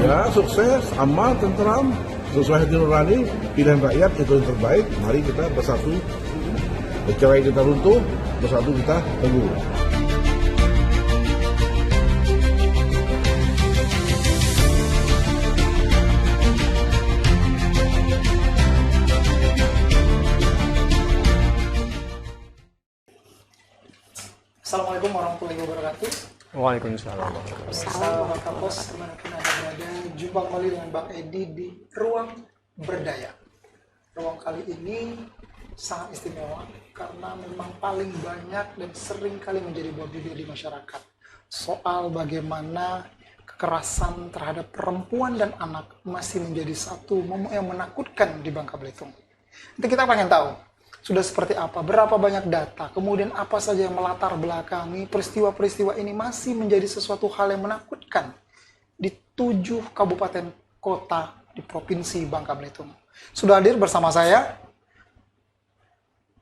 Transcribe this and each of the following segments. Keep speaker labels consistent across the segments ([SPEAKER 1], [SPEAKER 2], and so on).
[SPEAKER 1] Ya, sukses, aman, tentram, sesuai hati nurani, pilihan rakyat itu yang terbaik. Mari kita bersatu, bercerai kita runtuh, bersatu kita teguh.
[SPEAKER 2] Assalamualaikum warahmatullahi wabarakatuh.
[SPEAKER 3] Waalaikumsalam.
[SPEAKER 2] Salam Kapos, dimanapun Anda berada, jumpa kembali dengan Bang Edi di Ruang Berdaya. Ruang kali ini sangat istimewa karena memang paling banyak dan sering kali menjadi buah bibir di masyarakat. Soal bagaimana kekerasan terhadap perempuan dan anak masih menjadi satu momok yang menakutkan di Bangka Belitung. Nanti kita pengen tahu sudah seperti apa, berapa banyak data, kemudian apa saja yang melatar belakangi peristiwa-peristiwa ini masih menjadi sesuatu hal yang menakutkan di 7 kabupaten kota di Provinsi Bangka Belitung. Sudah hadir bersama saya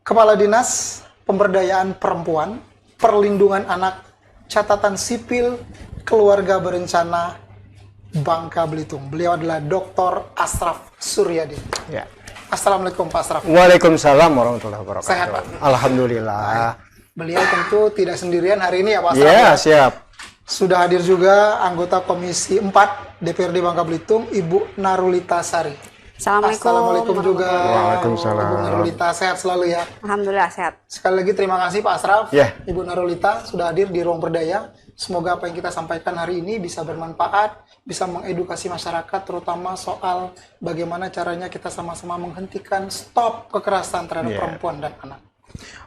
[SPEAKER 2] Kepala Dinas Pemberdayaan Perempuan, Perlindungan Anak, Catatan Sipil, Keluarga Berencana Bangka Belitung. Beliau adalah Dr. Asraf Suryadi.
[SPEAKER 3] Ya.
[SPEAKER 2] Assalamualaikum Pak Asraf.
[SPEAKER 3] Waalaikumsalam warahmatullahi wabarakatuh.
[SPEAKER 2] Sehat Pak?
[SPEAKER 3] Alhamdulillah.
[SPEAKER 2] Beliau tentu tidak sendirian hari ini ya Pak Asraf.
[SPEAKER 3] Ya, siap.
[SPEAKER 2] Sudah hadir juga anggota Komisi 4 DPRD Bangka Belitung, Ibu Narulita Sari. Assalamualaikum juga.
[SPEAKER 3] Waalaikumsalam.
[SPEAKER 2] Ibu Narulita, sehat selalu ya.
[SPEAKER 4] Alhamdulillah sehat.
[SPEAKER 2] Sekali lagi terima kasih Pak Asraf,
[SPEAKER 3] Ya.
[SPEAKER 2] Ibu Narulita sudah hadir di Ruang Berdaya. Semoga apa yang kita sampaikan hari ini bisa bermanfaat, bisa mengedukasi masyarakat, terutama soal bagaimana caranya kita sama-sama menghentikan stop kekerasan terhadap perempuan dan anak.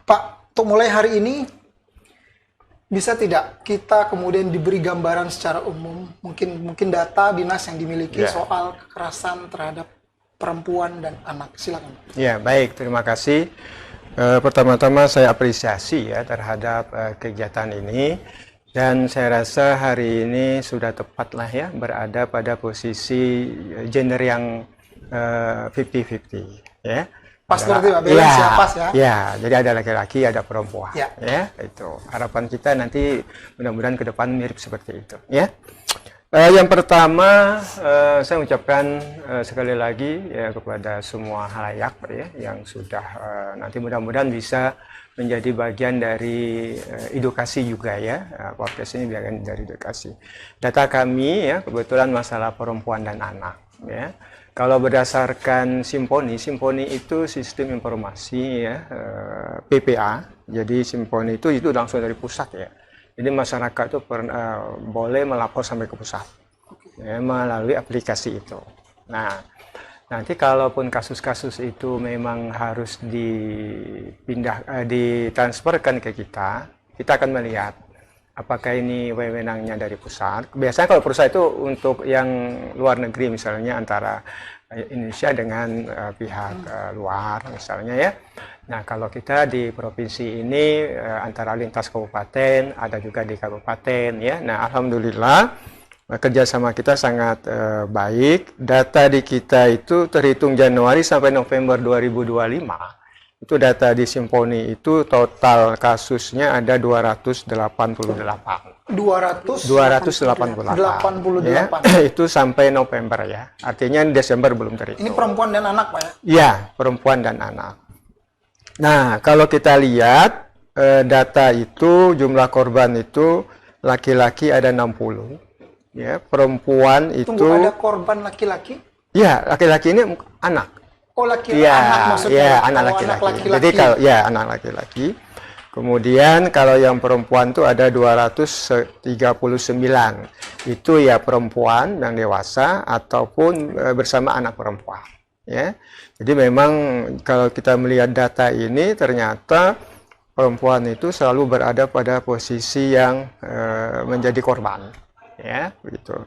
[SPEAKER 2] Pak, untuk mulai hari ini, bisa tidak kita kemudian diberi gambaran secara umum, mungkin data dinas yang dimiliki soal kekerasan terhadap perempuan dan anak. Silakan.
[SPEAKER 3] Ya, baik. Terima kasih. Pertama-tama saya apresiasi ya terhadap kegiatan ini. Dan saya rasa hari ini sudah tepat lah ya berada pada posisi gender yang 50-50 ya.
[SPEAKER 2] Pas berarti Pak, balance ya, pas ya.
[SPEAKER 3] Ya, jadi ada laki-laki, ada perempuan.
[SPEAKER 2] Ya.
[SPEAKER 3] Itu. Harapan kita nanti mudah-mudahan ke depan mirip seperti itu ya. Yang pertama saya ucapkan sekali lagi ya kepada semua halayak ya yang sudah nanti mudah-mudahan bisa menjadi bagian dari edukasi juga ya. Podcast ini bagian dari edukasi. Data kami ya kebetulan masalah perempuan dan anak ya. Kalau berdasarkan Simponi itu sistem informasi ya PPA. Jadi Simponi itu langsung dari pusat ya. Jadi masyarakat itu boleh melapor sampai ke pusat ya, melalui aplikasi itu. Nah, nanti kalaupun kasus-kasus itu memang harus ditransferkan ke kita akan melihat apakah ini wewenangnya dari pusat. Biasanya kalau pusat itu untuk yang luar negeri misalnya antara Indonesia dengan pihak luar misalnya ya. Nah, kalau kita di provinsi ini antara lintas kabupaten, ada juga di kabupaten ya. Nah, alhamdulillah kerjasama kita sangat baik. Data di kita itu terhitung Januari sampai November 2025. Itu data di Simponi itu total kasusnya ada 288. 288. Ya, itu sampai November ya. Artinya Desember belum terhitung.
[SPEAKER 2] Ini perempuan dan anak Pak ya?
[SPEAKER 3] Iya, perempuan dan anak. Nah, kalau kita lihat data itu jumlah korban itu laki-laki ada 60. Ya, perempuan itu
[SPEAKER 2] ada korban laki-laki?
[SPEAKER 3] Ya, laki-laki ini anak.
[SPEAKER 2] Oh, laki-laki anak maksudnya.
[SPEAKER 3] Ya, anak laki-laki. Jadi kalau ya anak laki-laki. Kemudian kalau yang perempuan itu ada 239. Itu ya perempuan yang dewasa ataupun bersama anak perempuan, ya. Jadi memang kalau kita melihat data ini ternyata perempuan itu selalu berada pada posisi yang menjadi korban, ya, begitu.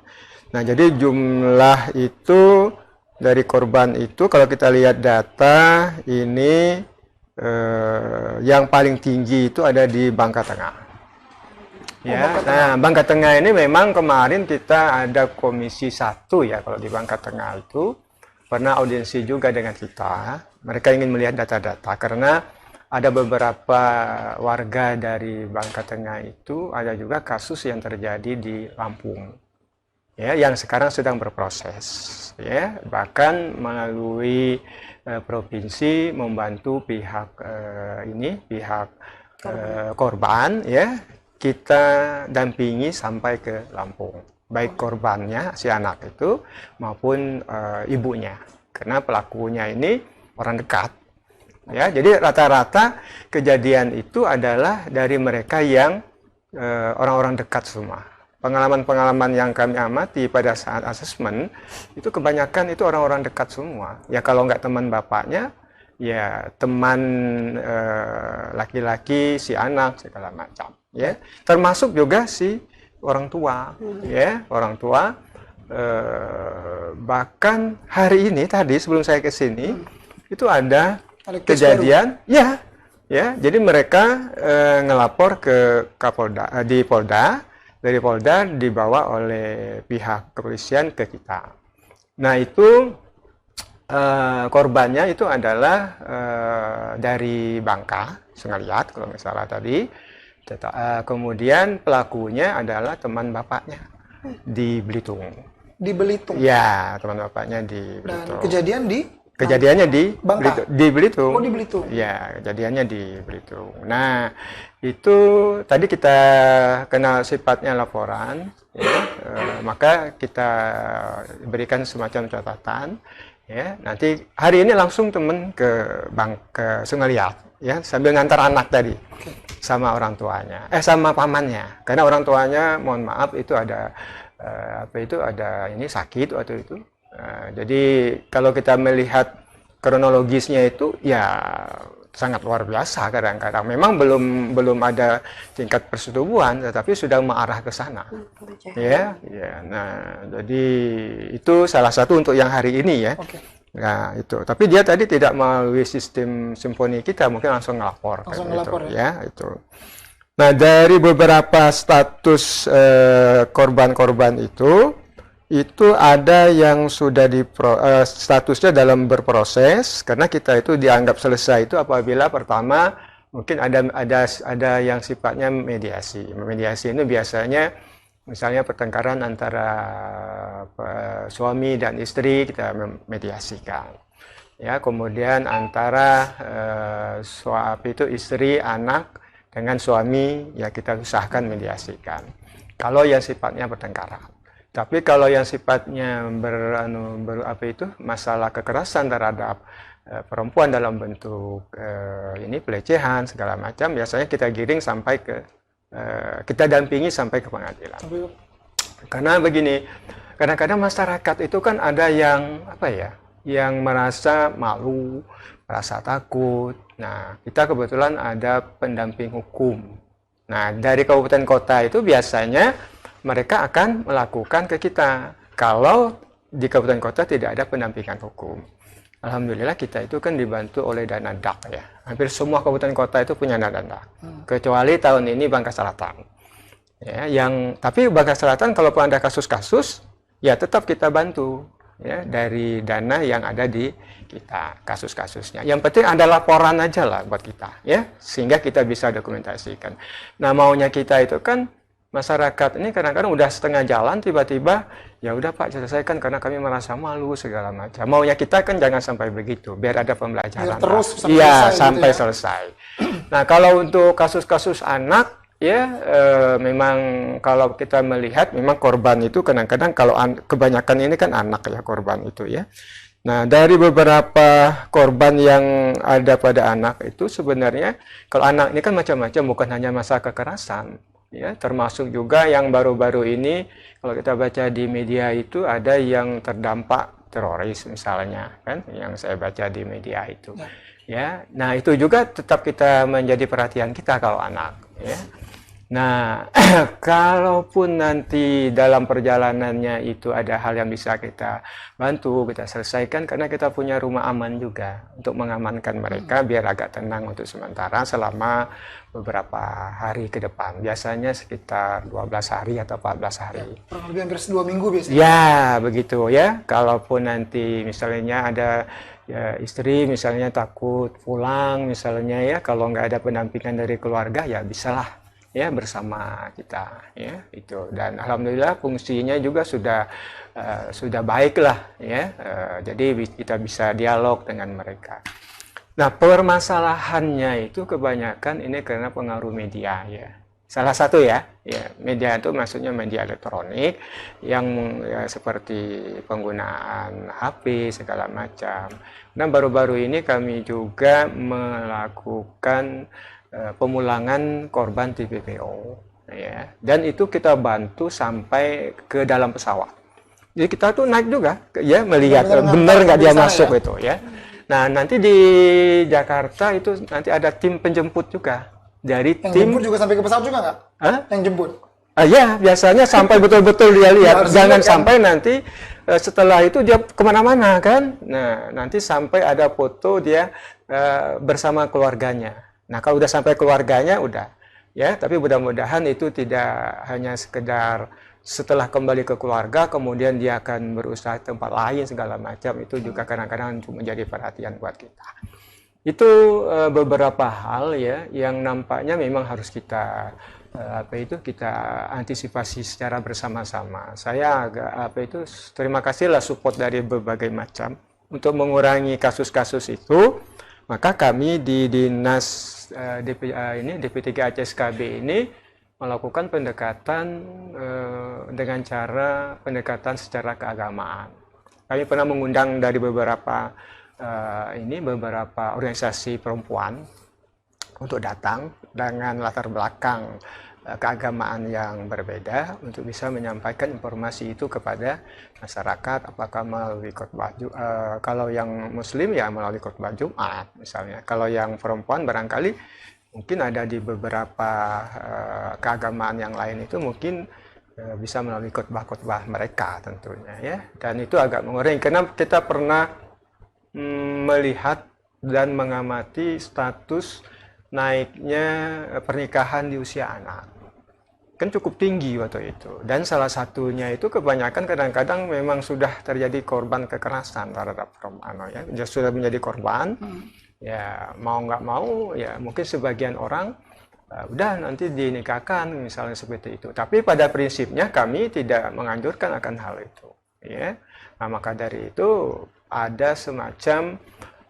[SPEAKER 3] Nah, jadi jumlah itu dari korban itu kalau kita lihat data ini yang paling tinggi itu ada di Bangka Tengah. Ya, nah Bangka Tengah ini memang kemarin kita ada komisi 1 ya kalau di Bangka Tengah itu pernah audiensi juga dengan kita. Mereka ingin melihat data-data karena ada beberapa warga dari Bangka Tengah itu ada juga kasus yang terjadi di Lampung. ya, yang sekarang sedang berproses, ya, bahkan melalui provinsi membantu pihak pihak korban, ya, kita dampingi sampai ke Lampung, baik korbannya si anak itu maupun ibunya, karena pelakunya ini orang dekat. Ya, jadi rata-rata kejadian itu adalah dari mereka yang orang-orang dekat semua. Pengalaman-pengalaman yang kami amati pada saat asesmen itu kebanyakan itu orang-orang dekat semua. Ya kalau nggak teman bapaknya, ya teman laki-laki si anak segala macam. Ya, termasuk juga si orang tua. Ya, orang tua. Bahkan hari ini tadi sebelum saya ke sini itu ada kejadian, ya, jadi mereka ngelapor ke Kapolda, di Polda, dari Polda dibawa oleh pihak kepolisian ke kita. Nah itu korbannya itu adalah dari Bangka, Sengeliat kalau nggak salah tadi. Kemudian pelakunya adalah teman bapaknya di Belitung.
[SPEAKER 2] Di Belitung?
[SPEAKER 3] Ya, teman bapaknya di Belitung.
[SPEAKER 2] Dan kejadian di?
[SPEAKER 3] Kejadiannya di
[SPEAKER 2] Bangka?
[SPEAKER 3] Di Belitung.
[SPEAKER 2] Oh, di Belitung.
[SPEAKER 3] Ya, kejadiannya di Belitung. Nah, itu tadi kita kenal sifatnya laporan, ya, maka kita berikan semacam catatan, ya. Nanti hari ini langsung temen ke Sengeliat, ya, sambil ngantar anak tadi, sama orang tuanya, sama pamannya, karena orang tuanya, mohon maaf, itu ada ada ini sakit waktu itu. Jadi kalau kita melihat kronologisnya itu ya sangat luar biasa kadang-kadang. Memang belum ada tingkat persetubuhan, tetapi sudah mengarah ke sana. Ya. Nah, jadi itu salah satu untuk yang hari ini ya. Nah, itu. Tapi dia tadi tidak melalui sistem simfoni kita, mungkin langsung ngelapor.
[SPEAKER 2] Langsung
[SPEAKER 3] kan,
[SPEAKER 2] ngelapor
[SPEAKER 3] gitu, ya, itu. Nah, dari beberapa status korban-korban itu ada yang sudah statusnya dalam berproses, karena kita itu dianggap selesai itu apabila pertama mungkin ada yang sifatnya mediasi. Mediasi ini biasanya misalnya pertengkaran antara suami dan istri kita mediasikan. Ya, kemudian antara istri, anak dengan suami ya kita usahakan mediasikan. Kalau yang sifatnya pertengkaran. Tapi kalau yang sifatnya masalah kekerasan terhadap perempuan dalam bentuk pelecehan segala macam, biasanya kita giring sampai ke kita dampingi sampai ke pengadilan. Karena begini, kadang-kadang masyarakat itu kan ada yang yang merasa malu, merasa takut. Nah, kita kebetulan ada pendamping hukum. Nah, dari kabupaten kota itu biasanya mereka akan melakukan ke kita kalau di kabupaten kota tidak ada pendampingan hukum. Alhamdulillah kita itu kan dibantu oleh dana DAK ya. Hampir semua kabupaten kota itu punya dana DAK. Kecuali tahun ini Bangka Selatan. Ya, tapi Bangka Selatan kalau ada kasus-kasus ya tetap kita bantu ya dari dana yang ada di kita kasus-kasusnya. Yang penting ada laporan aja lah buat kita ya, sehingga kita bisa dokumentasikan. Nah, maunya kita itu kan masyarakat ini kadang-kadang udah setengah jalan tiba-tiba ya udah Pak selesaikan karena kami merasa malu segala macam. Maunya kita kan jangan sampai begitu, biar ada pembelajaran.
[SPEAKER 2] Biar terus
[SPEAKER 3] sampai selesai. Nah, kalau untuk kasus-kasus anak ya memang kalau kita melihat memang korban itu kadang-kadang kalau kebanyakan ini kan anak ya korban itu ya. Nah, dari beberapa korban yang ada pada anak itu sebenarnya kalau anak ini kan macam-macam, bukan hanya masalah kekerasan. Ya, termasuk juga yang baru-baru ini kalau kita baca di media itu ada yang terdampak teroris misalnya kan yang saya baca di media itu ya. Nah, itu juga tetap kita menjadi perhatian kita kalau anak ya. Nah, kalaupun nanti dalam perjalanannya itu ada hal yang bisa kita bantu, kita selesaikan karena kita punya rumah aman juga untuk mengamankan mereka biar agak tenang untuk sementara selama beberapa hari ke depan. Biasanya sekitar 12 hari atau 14 hari.
[SPEAKER 2] Ya, kurang lebih hampir 2 minggu biasanya.
[SPEAKER 3] Ya, begitu ya. Kalaupun nanti misalnya ada ya, istri misalnya takut pulang misalnya ya, kalau nggak ada pendampingan dari keluarga ya bisalah ya bersama kita ya itu, dan alhamdulillah fungsinya juga sudah baik lah ya. Jadi kita bisa dialog dengan mereka. Nah, permasalahannya itu kebanyakan ini karena pengaruh media ya. Salah satu ya media itu maksudnya media elektronik yang ya, seperti penggunaan HP segala macam. Nah, baru-baru ini kami juga melakukan pemulangan korban TPPO ya, dan itu kita bantu sampai ke dalam pesawat. Jadi kita tuh naik juga ya, melihat benar nggak dia masuk itu ya. Nah, nanti di Jakarta itu nanti ada tim penjemput juga dari
[SPEAKER 2] Yang
[SPEAKER 3] tim
[SPEAKER 2] jemput juga sampai ke pesawat juga nggak?
[SPEAKER 3] Hah?
[SPEAKER 2] Yang jemput?
[SPEAKER 3] Ya, biasanya sampai betul-betul dia lihat.
[SPEAKER 2] Harus
[SPEAKER 3] Jangan
[SPEAKER 2] lihat, kan?
[SPEAKER 3] sampai nanti setelah itu dia kemana-mana kan. Nah, nanti sampai ada foto dia bersama keluarganya. Nah, kalau udah sampai keluarganya udah ya. Tapi mudah-mudahan itu tidak hanya sekedar setelah kembali ke keluarga kemudian dia akan berusaha tempat lain segala macam. Itu juga kadang-kadang menjadi perhatian buat kita. Itu beberapa hal ya yang nampaknya memang harus kita kita antisipasi secara bersama-sama. Saya agak terima kasihlah support dari berbagai macam untuk mengurangi kasus-kasus itu. Maka kami di Dinas DP3 Aceh SKB ini melakukan pendekatan dengan cara pendekatan secara keagamaan. Kami pernah mengundang dari beberapa organisasi perempuan untuk datang dengan latar belakang keagamaan yang berbeda untuk bisa menyampaikan informasi itu kepada masyarakat, apakah melalui khotbah kalau yang muslim ya melalui khotbah Jumat misalnya, kalau yang perempuan barangkali mungkin ada di beberapa keagamaan yang lain itu mungkin bisa melalui khotbah-khotbah mereka tentunya ya, dan itu agak mengurangi karena kita pernah melihat dan mengamati status naiknya pernikahan di usia anak kan cukup tinggi waktu itu, dan salah satunya itu kebanyakan kadang-kadang memang sudah terjadi korban kekerasan terhadap perempuan ya, sudah menjadi korban ya, mau nggak mau ya mungkin sebagian orang udah nanti dinikahkan misalnya seperti itu, tapi pada prinsipnya kami tidak menganjurkan akan hal itu ya. Nah, maka dari itu ada semacam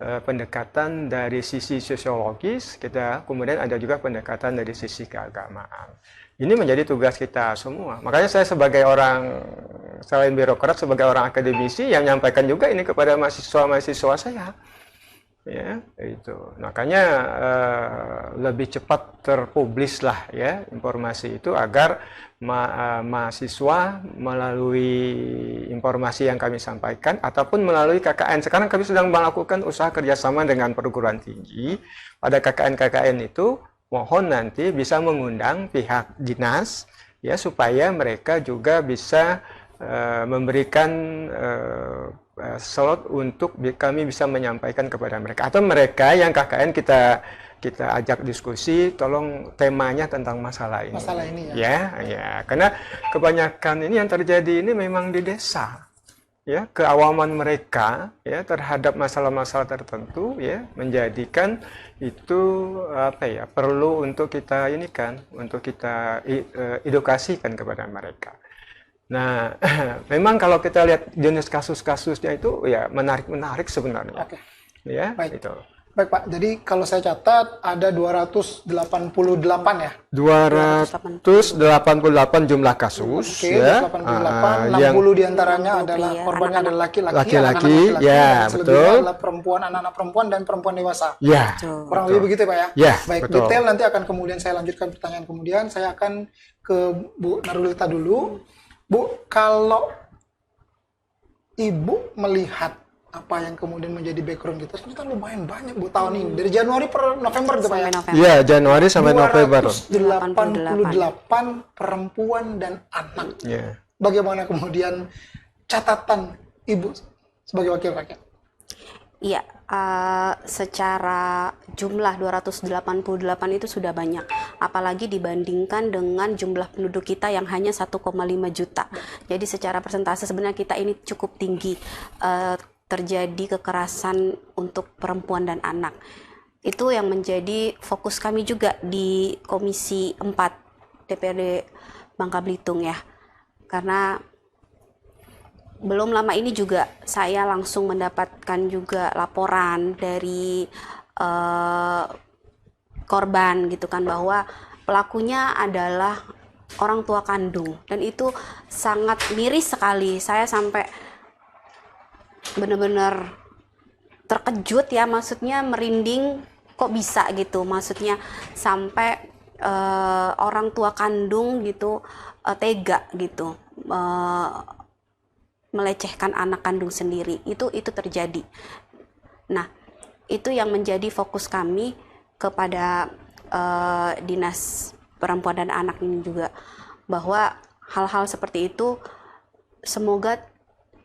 [SPEAKER 3] pendekatan dari sisi sosiologis kita, kemudian ada juga pendekatan dari sisi keagamaan. Ini menjadi tugas kita semua. Makanya saya sebagai orang, selain birokrat, sebagai orang akademisi yang menyampaikan juga ini kepada mahasiswa-mahasiswa saya. Ya, itu. Makanya lebih cepat terpublis lah ya informasi itu agar mahasiswa melalui informasi yang kami sampaikan ataupun melalui KKN. Sekarang kami sedang melakukan usaha kerjasama dengan perguruan tinggi. Pada KKN-KKN itu mohon nanti bisa mengundang pihak dinas ya supaya mereka juga bisa memberikan slot untuk kami bisa menyampaikan kepada mereka, atau mereka yang KKN kita ajak diskusi, tolong temanya tentang masalah ini.
[SPEAKER 2] Masalah ini ya.
[SPEAKER 3] Ya, karena kebanyakan ini yang terjadi ini memang di desa. Ya, keawaman mereka ya terhadap masalah-masalah tertentu ya menjadikan itu perlu untuk kita untuk kita edukasikan kepada mereka. Nah, memang kalau kita lihat jenis kasus-kasusnya itu ya menarik sebenarnya.
[SPEAKER 2] Oke.
[SPEAKER 3] Ya,
[SPEAKER 2] baik.
[SPEAKER 3] itu.
[SPEAKER 2] Baik Pak, jadi kalau saya catat ada 288 ya?
[SPEAKER 3] 288 jumlah kasus.
[SPEAKER 2] Oke,
[SPEAKER 3] ya.
[SPEAKER 2] 288, 60 diantaranya adalah korbannya adalah laki-laki, anak-anak
[SPEAKER 3] ya
[SPEAKER 2] selebihnya
[SPEAKER 3] betul.
[SPEAKER 2] adalah perempuan, anak-anak perempuan dan perempuan dewasa.
[SPEAKER 3] Ya,
[SPEAKER 2] Kurang lebih begitu Pak ya?
[SPEAKER 3] Ya,
[SPEAKER 2] baik,
[SPEAKER 3] betul.
[SPEAKER 2] detail nanti akan kemudian saya lanjutkan pertanyaan kemudian. Saya akan ke Bu Narulita dulu. Bu, kalau Ibu melihat apa yang kemudian menjadi background kita, ternyata lumayan banyak Bu tahun ini. Dari Januari per November gitu Pak ya?
[SPEAKER 3] Iya, Januari sampai November.
[SPEAKER 2] 288 perempuan dan anak.
[SPEAKER 3] Ya.
[SPEAKER 2] Bagaimana kemudian catatan Ibu sebagai wakil rakyat?
[SPEAKER 4] Iya, secara jumlah 288 itu sudah banyak. Apalagi dibandingkan dengan jumlah penduduk kita yang hanya 1,5 juta. Jadi secara persentase sebenarnya kita ini cukup tinggi terjadi kekerasan untuk perempuan dan anak. Itu yang menjadi fokus kami juga di Komisi 4 DPRD Bangka Belitung ya, karena belum lama ini juga saya langsung mendapatkan juga laporan dari korban gitu kan, bahwa pelakunya adalah orang tua kandung, dan itu sangat miris sekali. Saya sampai benar-benar terkejut ya, maksudnya merinding, kok bisa gitu, maksudnya sampai orang tua kandung gitu tega gitu melecehkan anak kandung sendiri. Itu terjadi. Nah, itu yang menjadi fokus kami kepada Dinas Perempuan dan Anak ini juga, bahwa hal-hal seperti itu semoga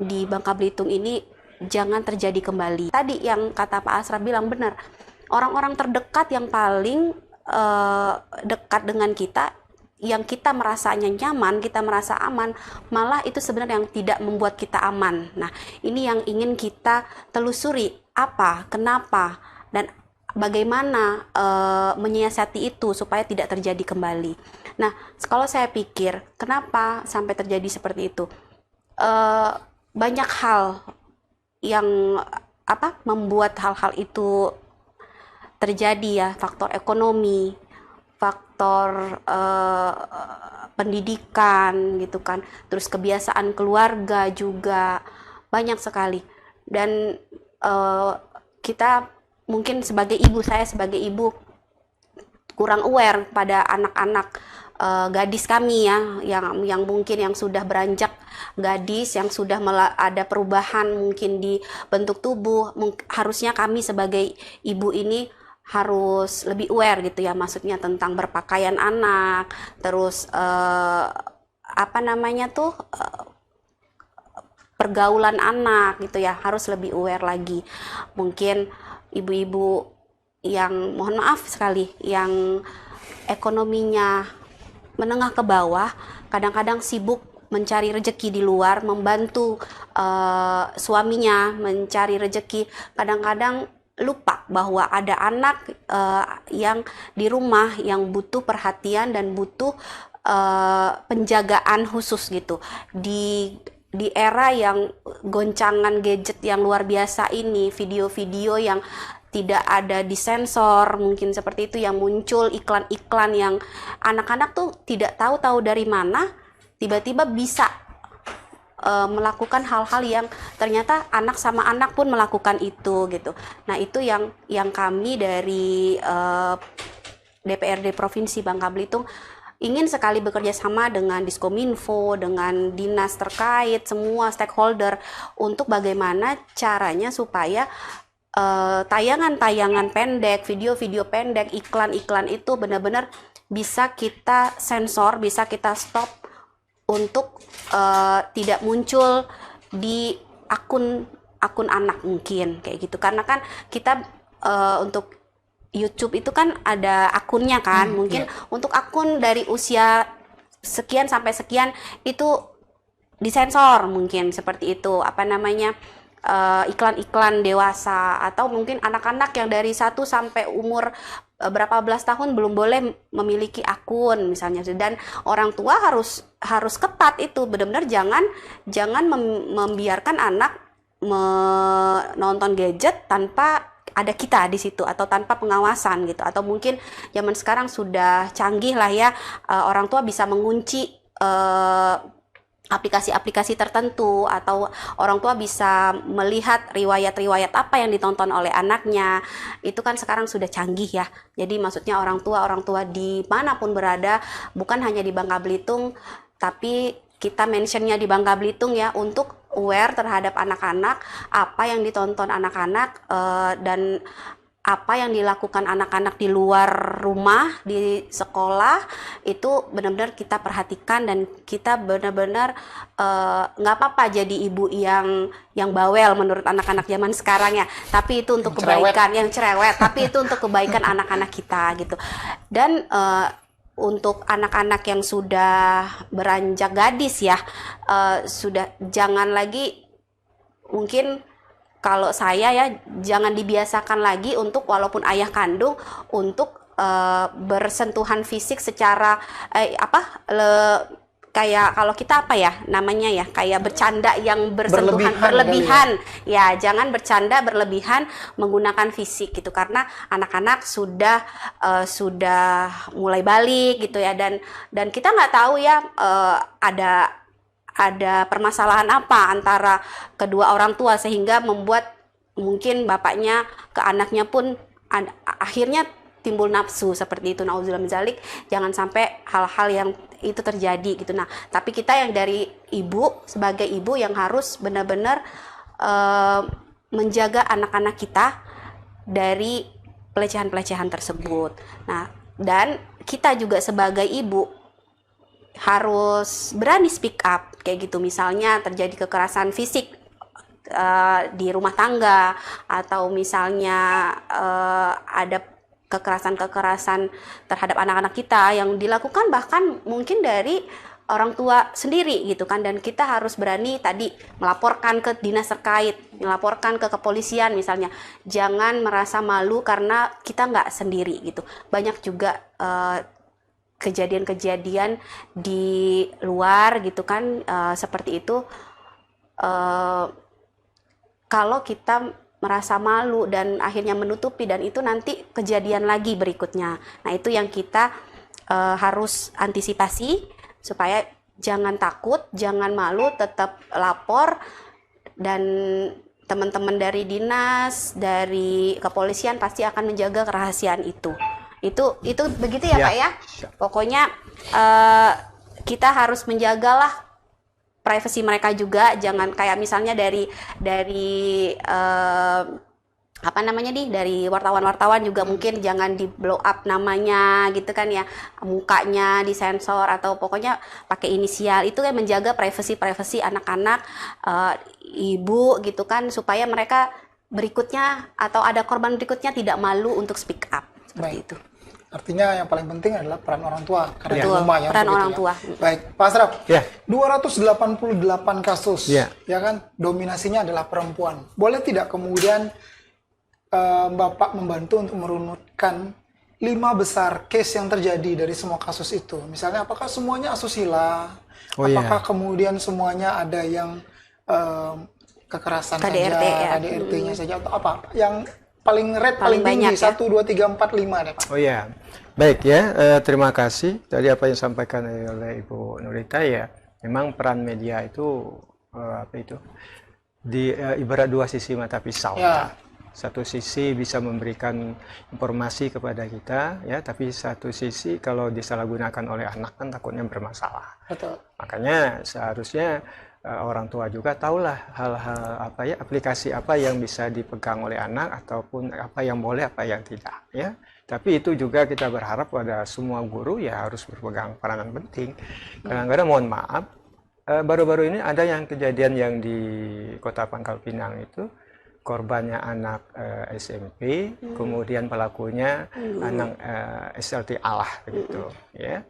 [SPEAKER 4] di Bangka Belitung ini jangan terjadi kembali. Tadi yang kata Pak Asraf bilang benar, orang-orang terdekat yang paling dekat dengan kita, yang kita merasanya nyaman, kita merasa aman, malah itu sebenarnya yang tidak membuat kita aman. Nah, ini yang ingin kita telusuri, apa, kenapa, dan bagaimana menyiasati itu supaya tidak terjadi kembali. Nah, kalau saya pikir, kenapa sampai terjadi seperti itu? Banyak hal yang membuat hal-hal itu terjadi ya, faktor ekonomi, faktor pendidikan gitu kan, terus kebiasaan keluarga juga banyak sekali. Dan kita mungkin sebagai ibu, saya sebagai ibu kurang aware pada anak-anak gadis kami ya, yang mungkin yang sudah beranjak gadis, yang sudah ada perubahan mungkin di bentuk tubuh. Harusnya kami sebagai ibu ini harus lebih aware gitu ya, maksudnya tentang berpakaian anak, terus pergaulan anak gitu ya, harus lebih aware lagi. Mungkin ibu-ibu yang, mohon maaf sekali, yang ekonominya menengah ke bawah, kadang-kadang sibuk mencari rezeki di luar, membantu suaminya mencari rezeki, kadang-kadang lupa bahwa ada anak yang di rumah yang butuh perhatian dan butuh penjagaan khusus gitu. Di era yang goncangan gadget yang luar biasa ini, video-video yang tidak ada disensor, mungkin seperti itu, yang muncul iklan-iklan yang anak-anak tuh tidak tahu dari mana tiba-tiba bisa melakukan hal-hal yang ternyata anak sama anak pun melakukan itu gitu. Nah, itu yang kami dari DPRD Provinsi Bangka Belitung ingin sekali bekerja sama dengan Diskominfo, dengan dinas terkait, semua stakeholder, untuk bagaimana caranya supaya tayangan-tayangan pendek, video-video pendek, iklan-iklan itu benar-benar bisa kita sensor, bisa kita stop untuk tidak muncul di akun anak mungkin kayak gitu. Karena kan kita untuk YouTube itu kan ada akunnya kan, mungkin untuk akun dari usia sekian sampai sekian itu disensor, mungkin seperti itu, iklan-iklan dewasa, atau mungkin anak-anak yang dari 1 sampai umur berapa belas tahun belum boleh memiliki akun misalnya. Dan orang tua harus ketat itu, benar-benar jangan membiarkan anak menonton gadget tanpa ada kita di situ, atau tanpa pengawasan gitu. Atau mungkin zaman sekarang sudah canggih lah ya, orang tua bisa mengunci aplikasi-aplikasi tertentu, atau orang tua bisa melihat riwayat-riwayat apa yang ditonton oleh anaknya. Itu kan sekarang sudah canggih ya. Jadi maksudnya orang tua dimanapun berada, bukan hanya di Bangka Belitung, tapi kita mentionnya di Bangka Belitung ya, untuk aware terhadap anak-anak, apa yang ditonton anak-anak, dan apa yang dilakukan anak-anak di luar rumah, di sekolah, itu benar-benar kita perhatikan. Dan kita benar-benar nggak apa-apa jadi ibu yang bawel menurut anak-anak zaman sekarang ya, tapi itu untuk kebaikan, yang cerewet, tapi itu untuk kebaikan anak-anak kita gitu. Dan untuk anak-anak yang sudah beranjak gadis ya, sudah jangan lagi, mungkin kalau saya ya, jangan dibiasakan lagi untuk, walaupun ayah kandung, untuk bersentuhan fisik secara kayak kalau kita apa ya namanya ya, kayak bercanda yang bersentuhan berlebihan ya, jangan bercanda berlebihan menggunakan fisik gitu, karena anak-anak sudah mulai balik gitu ya, dan kita nggak tahu ya ada permasalahan apa antara kedua orang tua sehingga membuat mungkin bapaknya ke anaknya pun akhirnya timbul nafsu seperti itu. Nauzubillah min dzalik, jangan sampai hal-hal yang itu terjadi gitu. Nah, tapi kita yang dari ibu, sebagai ibu yang harus benar-benar menjaga anak-anak kita dari pelecehan-pelecehan tersebut. Nah, dan kita juga sebagai ibu harus berani speak up kayak gitu. Misalnya terjadi kekerasan fisik di rumah tangga, atau misalnya ada kekerasan-kekerasan terhadap anak-anak kita yang dilakukan bahkan mungkin dari orang tua sendiri gitu kan, dan kita harus berani tadi melaporkan ke dinas terkait, melaporkan ke kepolisian misalnya. Jangan merasa malu karena kita nggak sendiri gitu. Banyak juga kejadian-kejadian di luar gitu kan, seperti itu. Kalau kita merasa malu dan akhirnya menutupi, dan itu nanti kejadian lagi berikutnya. Nah, itu yang kita harus antisipasi supaya jangan takut, jangan malu, tetap lapor, dan teman-teman dari dinas, dari kepolisian pasti akan menjaga kerahasiaan itu. Itu begitu ya, Pak ya? Pokoknya kita harus menjagalah privasi mereka juga, jangan kayak misalnya dari dari wartawan-wartawan juga mungkin jangan di blow up namanya gitu kan ya, mukanya disensor, atau pokoknya pakai inisial. Itu kan menjaga privasi anak-anak, ibu gitu kan, supaya mereka berikutnya atau ada korban berikutnya tidak malu untuk speak up seperti itu.
[SPEAKER 2] Artinya yang paling penting adalah peran orang tua, karena
[SPEAKER 4] Betul,
[SPEAKER 2] rumah ya.
[SPEAKER 4] peran orang tua.
[SPEAKER 2] Baik, Pak Asraf. 288 kasus,
[SPEAKER 3] ya
[SPEAKER 2] kan, dominasinya adalah perempuan. Boleh tidak kemudian Bapak membantu untuk merunutkan 5 besar case yang terjadi dari semua kasus itu? Misalnya, apakah semuanya asusila? Apakah kemudian semuanya ada yang kekerasan
[SPEAKER 4] KDRT
[SPEAKER 2] saja, KDRT-nya saja, atau apa? Yang paling paling tinggi, 1, 2, 3, 4, 5 deh, Pak.
[SPEAKER 3] Oh ya, baik ya, terima kasih. Tadi apa yang disampaikan oleh Ibu Nurita ya, memang peran media itu ibarat dua sisi mata pisau. Ya. Satu sisi bisa memberikan informasi kepada kita, ya, tapi satu sisi kalau disalahgunakan oleh anak kan takutnya bermasalah.
[SPEAKER 2] Betul.
[SPEAKER 3] Makanya seharusnya orang tua juga tahulah hal-hal aplikasi apa yang bisa dipegang oleh anak, ataupun apa yang boleh, apa yang tidak, ya. Tapi itu juga kita berharap pada semua guru ya harus berpegang peranan penting. Kadang-kadang mohon maaf, baru-baru ini ada yang kejadian yang di Kota Pangkal Pinang itu, korbannya anak SMP, kemudian pelakunya anak SLT Allah begitu, ya.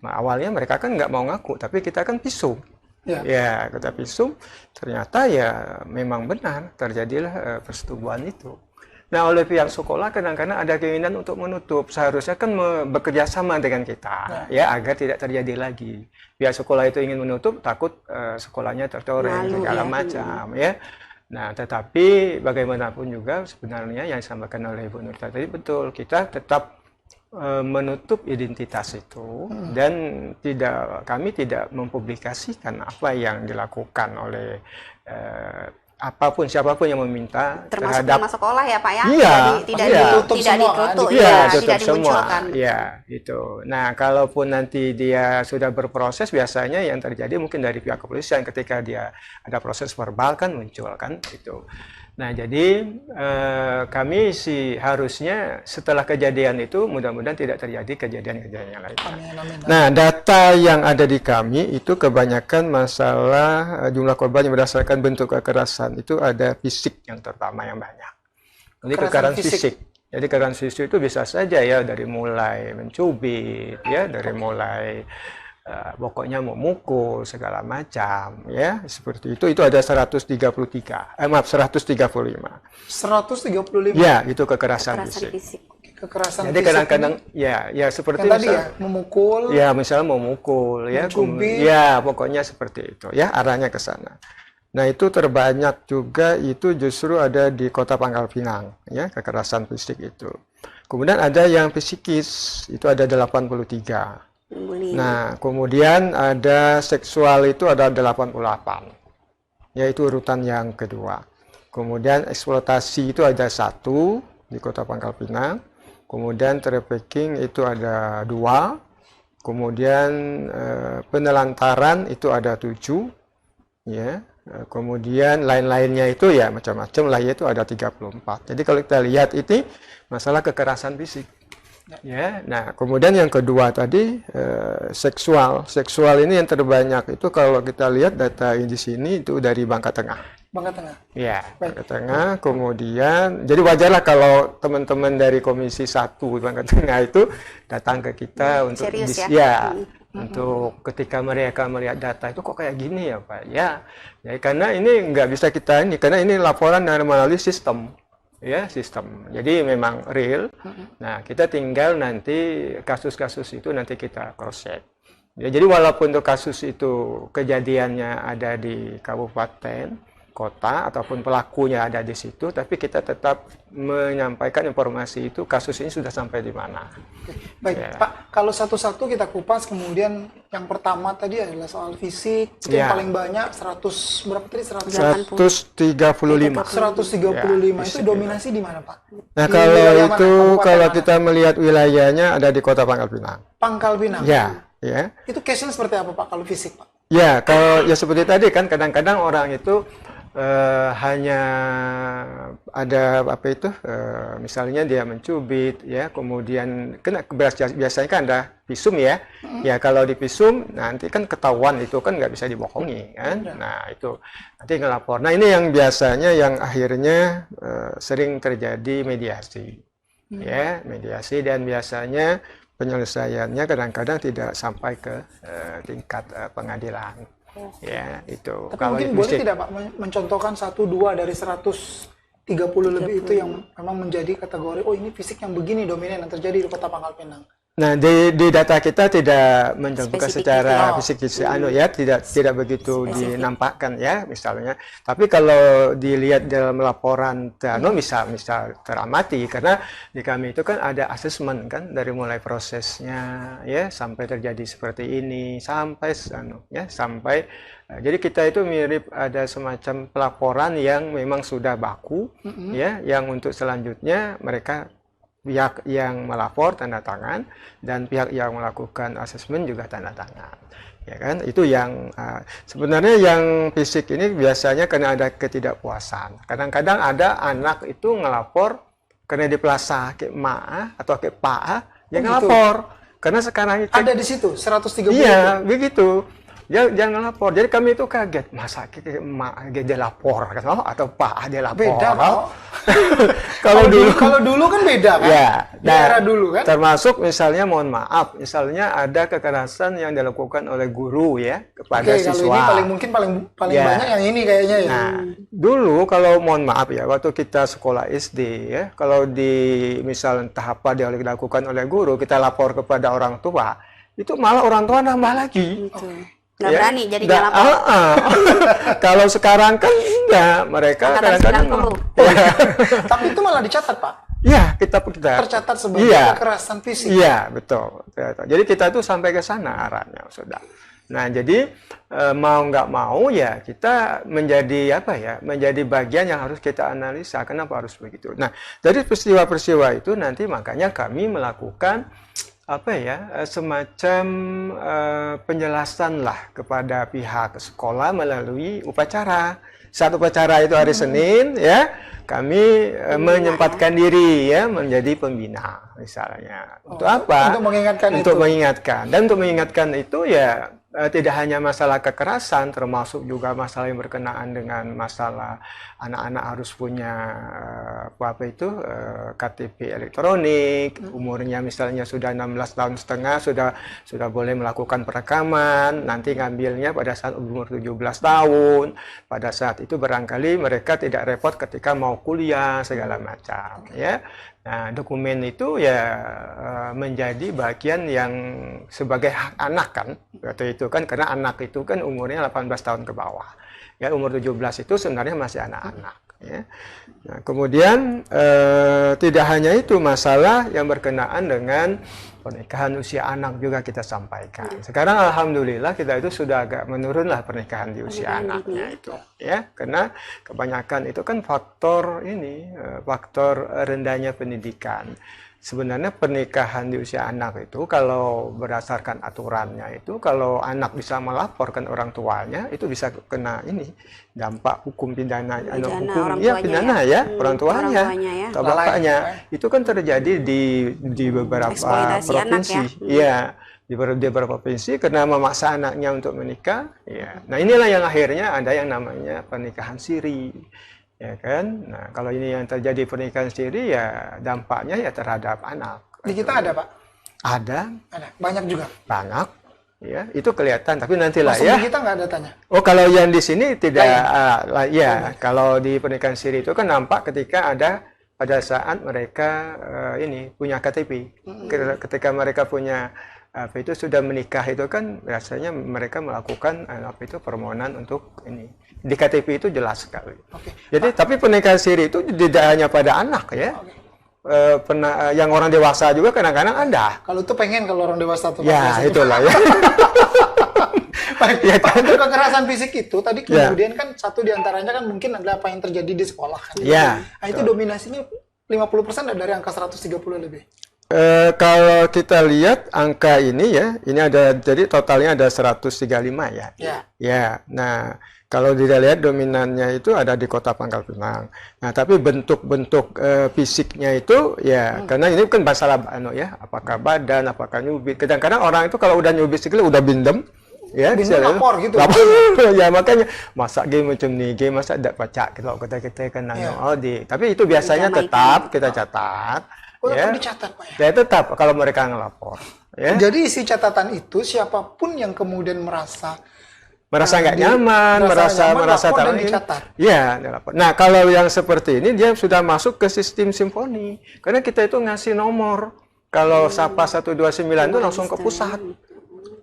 [SPEAKER 3] Nah, awalnya mereka kan nggak mau ngaku, tapi kita kan visum. Ya, kita visum, ternyata ya memang benar terjadilah persetubuhan itu. Nah, oleh pihak sekolah kadang-kadang ada keinginan untuk menutup. Seharusnya kan bekerja sama dengan kita, ya, agar tidak terjadi lagi. Pihak sekolah itu ingin menutup, takut sekolahnya tercoreng segala macam, ya. Nah, tetapi bagaimanapun juga sebenarnya yang disampaikan oleh Ibu Nurita tadi betul, kita tetap menutup identitas itu, dan kami tidak mempublikasikan apa yang dilakukan oleh siapapun yang meminta,
[SPEAKER 4] termasuk nama sekolah ya, Pak ya.
[SPEAKER 3] Iya,
[SPEAKER 4] tidak ditutup, tidak dimunculkan.
[SPEAKER 3] Ya, itu. Nah, kalaupun nanti dia sudah berproses, biasanya yang terjadi mungkin dari pihak kepolisian ketika dia ada proses verbal kan muncul kan itu. Nah, jadi kami harusnya setelah kejadian itu mudah-mudahan tidak terjadi kejadian-kejadian yang lain. Nah, data yang ada di kami itu kebanyakan masalah jumlah korban yang berdasarkan bentuk kekerasan itu ada fisik yang terutama yang banyak. Jadi kekerasan fisik. Jadi kekerasan fisik itu bisa saja ya dari mulai mencubit, ya, dari mulai pokoknya memukul segala macam, ya, seperti itu. Itu ada 135. 135.
[SPEAKER 2] 135.
[SPEAKER 3] Ya, itu kekerasan fisik.
[SPEAKER 2] kekerasan
[SPEAKER 3] Jadi
[SPEAKER 2] fisik
[SPEAKER 3] kadang-kadang
[SPEAKER 2] ini,
[SPEAKER 3] ya seperti
[SPEAKER 2] yang tadi
[SPEAKER 3] misal,
[SPEAKER 2] ya memukul,
[SPEAKER 3] ya misalnya mau mukul ya,
[SPEAKER 2] mencubit.
[SPEAKER 3] ya pokoknya seperti itu ya, arahnya ke sana. Nah, itu terbanyak juga itu justru ada di Kota Pangkal Pinang ya, kekerasan fisik itu. Kemudian ada yang psikis, itu ada 83.
[SPEAKER 4] Bullying.
[SPEAKER 3] Nah, kemudian ada seksual itu ada 88. Yaitu urutan yang kedua. Kemudian eksploitasi itu ada 1 di Kota Pangkal Pinang. Kemudian trafficking itu ada 2. Kemudian penelantaran itu ada 7. Ya. Kemudian lain-lainnya itu ya macam-macam lah, yaitu ada 34. Jadi kalau kita lihat ini masalah kekerasan fisik. Ya, nah kemudian yang kedua tadi seksual. Seksual ini yang terbanyak itu kalau kita lihat data di sini itu dari Bangka Tengah.
[SPEAKER 2] Bangka Tengah.
[SPEAKER 3] Ya,
[SPEAKER 2] Baik.
[SPEAKER 3] Bangka Tengah. Kemudian jadi wajarlah kalau teman-teman dari Komisi 1 Bangka Tengah itu datang ke kita untuk
[SPEAKER 4] Serius ya?
[SPEAKER 3] ya, untuk ketika mereka melihat data itu kok kayak gini ya Pak. Ya, karena ini nggak bisa kita ini, karena ini laporan dari melalui sistem. Ya, sistem. Jadi memang real. Nah, kita tinggal nanti kasus-kasus itu nanti kita cross check. Ya, jadi walaupun untuk kasus itu kejadiannya ada di kabupaten, kota ataupun pelakunya ada di situ, tapi kita tetap menyampaikan informasi itu kasus ini sudah sampai di mana.
[SPEAKER 2] Baik,
[SPEAKER 3] Ya.
[SPEAKER 2] Pak, kalau satu-satu kita kupas, kemudian yang pertama tadi adalah soal fisik, itu
[SPEAKER 3] Ya.
[SPEAKER 2] yang paling banyak 100 berapa tadi?
[SPEAKER 3] 135.
[SPEAKER 2] 135
[SPEAKER 3] Ya,
[SPEAKER 2] itu dominasi di mana, Pak?
[SPEAKER 3] Nah,
[SPEAKER 2] Di
[SPEAKER 3] kalau
[SPEAKER 2] wilayah mana?
[SPEAKER 3] itu
[SPEAKER 2] Kabupaten
[SPEAKER 3] kalau
[SPEAKER 2] mana?
[SPEAKER 3] kita melihat wilayahnya ada di Kota Pangkal Pinang.
[SPEAKER 2] Pangkal Pinang.
[SPEAKER 3] Ya, ya.
[SPEAKER 2] Itu case-nya seperti apa, Pak, kalau fisik, Pak?
[SPEAKER 3] Ya, kalau ya seperti tadi kan kadang-kadang orang itu hanya ada apa itu misalnya dia mencubit ya, kemudian kena biasanya kan ada visum ya. Ya kalau di visum nanti kan ketahuan, itu kan nggak bisa dibohongi kan. Nah, itu nanti ngelapor. Nah, ini yang biasanya yang akhirnya sering terjadi mediasi. Ya, mediasi, dan biasanya penyelesaiannya kadang-kadang tidak sampai ke tingkat pengadilan. Ya, itu.
[SPEAKER 2] Tapi
[SPEAKER 3] Kalau
[SPEAKER 2] mungkin boleh
[SPEAKER 3] fisik.
[SPEAKER 2] tidak, Pak, mencontohkan 1-2 dari 130 lebih itu yang memang menjadi kategori, oh ini fisik yang begini dominan yang terjadi di Kota Pangkal Pinang.
[SPEAKER 3] Nah, di data kita tidak mencontohkan
[SPEAKER 4] Spesifik
[SPEAKER 3] secara
[SPEAKER 2] gitu.
[SPEAKER 3] fisik ya, tidak begitu dinampakkan ya misalnya. Tapi kalau dilihat dalam laporan misal teramati, karena di kami itu kan ada asesmen kan dari mulai prosesnya ya sampai terjadi seperti ini sampai sampai jadi kita itu mirip ada semacam pelaporan yang memang sudah baku ya, yang untuk selanjutnya mereka pihak yang melapor tanda tangan dan pihak yang melakukan asesmen juga tanda tangan, ya kan. Itu yang sebenarnya yang fisik ini biasanya karena ada ketidakpuasan. Kadang-kadang ada anak itu ngelapor karena di plaza ke ma atau ke pa yang ngelapor karena sekarang itu
[SPEAKER 2] Ada di situ 130
[SPEAKER 3] iya begitu. Jangan lapor. Jadi kami itu kaget, masa emak dia lapor atau pak dia lapor.
[SPEAKER 2] Beda, Pak.
[SPEAKER 3] Kalau
[SPEAKER 2] dulu kan beda kan?
[SPEAKER 3] ya,
[SPEAKER 2] Di era dulu kan?
[SPEAKER 3] termasuk misalnya mohon maaf, misalnya ada kekerasan yang dilakukan oleh guru ya kepada
[SPEAKER 2] Oke, kalau
[SPEAKER 3] siswa.
[SPEAKER 2] ini paling
[SPEAKER 3] Ya.
[SPEAKER 2] banyak yang ini kayaknya ya.
[SPEAKER 3] Nah, dulu kalau mohon maaf ya, waktu kita sekolah SD ya, kalau di misal entah apa dia dilakukan oleh guru, kita lapor kepada orang tua, itu malah orang tua nambah lagi.
[SPEAKER 4] Nggak
[SPEAKER 3] Ya,
[SPEAKER 4] berani jadinya lapor.
[SPEAKER 3] Kalau sekarang kan enggak, mereka
[SPEAKER 4] Angkatan
[SPEAKER 3] kadang-kadang
[SPEAKER 4] 90.
[SPEAKER 3] Ya.
[SPEAKER 2] Tapi itu malah dicatat, Pak.
[SPEAKER 3] Ya, kita
[SPEAKER 2] Tercatat sebagai
[SPEAKER 3] Iya.
[SPEAKER 2] kekerasan fisik.
[SPEAKER 3] Iya, betul. Jadi kita tuh sampai ke sana arahnya sudah. Nah, jadi mau nggak mau ya kita menjadi menjadi bagian yang harus kita analisa. Kenapa harus begitu? Nah, dari peristiwa-peristiwa itu nanti makanya kami melakukan semacam penjelasan lah kepada pihak sekolah melalui upacara. Saat upacara itu hari Senin ya, kami menyempatkan diri ya menjadi pembina misalnya. Untuk apa?
[SPEAKER 2] Untuk mengingatkan
[SPEAKER 3] Untuk
[SPEAKER 2] itu.
[SPEAKER 3] mengingatkan. Dan untuk mengingatkan itu ya tidak hanya masalah kekerasan, termasuk juga masalah yang berkenaan dengan masalah anak-anak harus punya KTP elektronik, umurnya misalnya sudah 16 tahun setengah, sudah boleh melakukan perekaman, nanti ngambilnya pada saat umur 17 tahun. Pada saat itu barangkali mereka tidak repot ketika mau kuliah segala macam ya. Nah, dokumen itu ya menjadi bagian yang sebagai hak anak kan, waktu itu kan, karena anak itu kan umurnya 18 tahun ke bawah. Ya, umur 17 itu sebenarnya masih anak-anak. Ya. Nah, kemudian tidak hanya itu, masalah yang berkenaan dengan pernikahan usia anak juga kita sampaikan. Sekarang alhamdulillah kita itu sudah agak menurunlah pernikahan di usia anaknya itu, ya, karena kebanyakan itu kan faktor ini, faktor rendahnya pendidikan. Sebenarnya pernikahan di usia anak itu kalau berdasarkan aturannya itu, kalau anak bisa melaporkan orang tuanya itu bisa kena ini dampak hukum pidana, hukum ya pidana ya, orang tuanya atau bapaknya. Itu kan terjadi di beberapa provinsi, ya, di beberapa provinsi karena memaksa anaknya untuk menikah. Ya, nah inilah yang akhirnya ada yang namanya pernikahan siri. Ya kan, nah kalau ini yang terjadi pernikahan siri ya dampaknya ya terhadap anak.
[SPEAKER 2] Di kita ada Pak?
[SPEAKER 3] Ada,
[SPEAKER 2] banyak juga.
[SPEAKER 3] Banyak, ya itu kelihatan. Tapi nantilah
[SPEAKER 2] maksud
[SPEAKER 3] ya.
[SPEAKER 2] Di kita nggak ada tanya.
[SPEAKER 3] Oh kalau yang di sini tidak, ya kalau di pernikahan siri itu kan nampak ketika ada pada saat mereka ini punya KTP. Ketika mereka punya apa itu sudah menikah itu kan biasanya mereka melakukan apa itu permohonan untuk ini. Di KTP itu jelas sekali. Jadi tapi pernikahan siri itu tidak hanya pada anak ya. Yang orang dewasa juga kadang-kadang ada.
[SPEAKER 2] Kalau itu pengen kalau orang dewasa tuh.
[SPEAKER 3] Ya itulah ya.
[SPEAKER 2] Ya, kan? Untuk kekerasan fisik itu tadi kemudian kan satu diantaranya kan mungkin adalah apa yang terjadi di sekolah kan.
[SPEAKER 3] Ya.
[SPEAKER 2] Nah, itu dominasinya 50% dari angka 130 lebih.
[SPEAKER 3] Kalau kita lihat angka ini ya, ini ada jadi totalnya ada 135 ya. Ya. Nah, kalau dilihat dominannya itu ada di Kota Pangkal Pinang. Nah, tapi bentuk-bentuk fisiknya itu ya karena ini kan masalah ya, apakah badan, apakah nyubit. Kadang-kadang orang itu kalau udah nyubit sekali udah bindem. Ya, bisa
[SPEAKER 2] lapor gitu.
[SPEAKER 3] Lapor. Ya makanya masa game macam ni, game masa tak pacak kalau kita kan tapi itu biasanya tetap kita catat.
[SPEAKER 2] Ya. Dicatat Pak
[SPEAKER 3] ya. Ya tetap kalau mereka ngelapor. Ya.
[SPEAKER 2] Jadi isi catatan itu siapapun yang kemudian merasa
[SPEAKER 3] nggak nyaman, merasa tahu
[SPEAKER 2] dicatat.
[SPEAKER 3] Ya, dilapor. Nah, kalau yang seperti ini dia sudah masuk ke sistem simfoni. Karena kita itu ngasih nomor. Kalau SAPA 129 itu langsung ke pusat.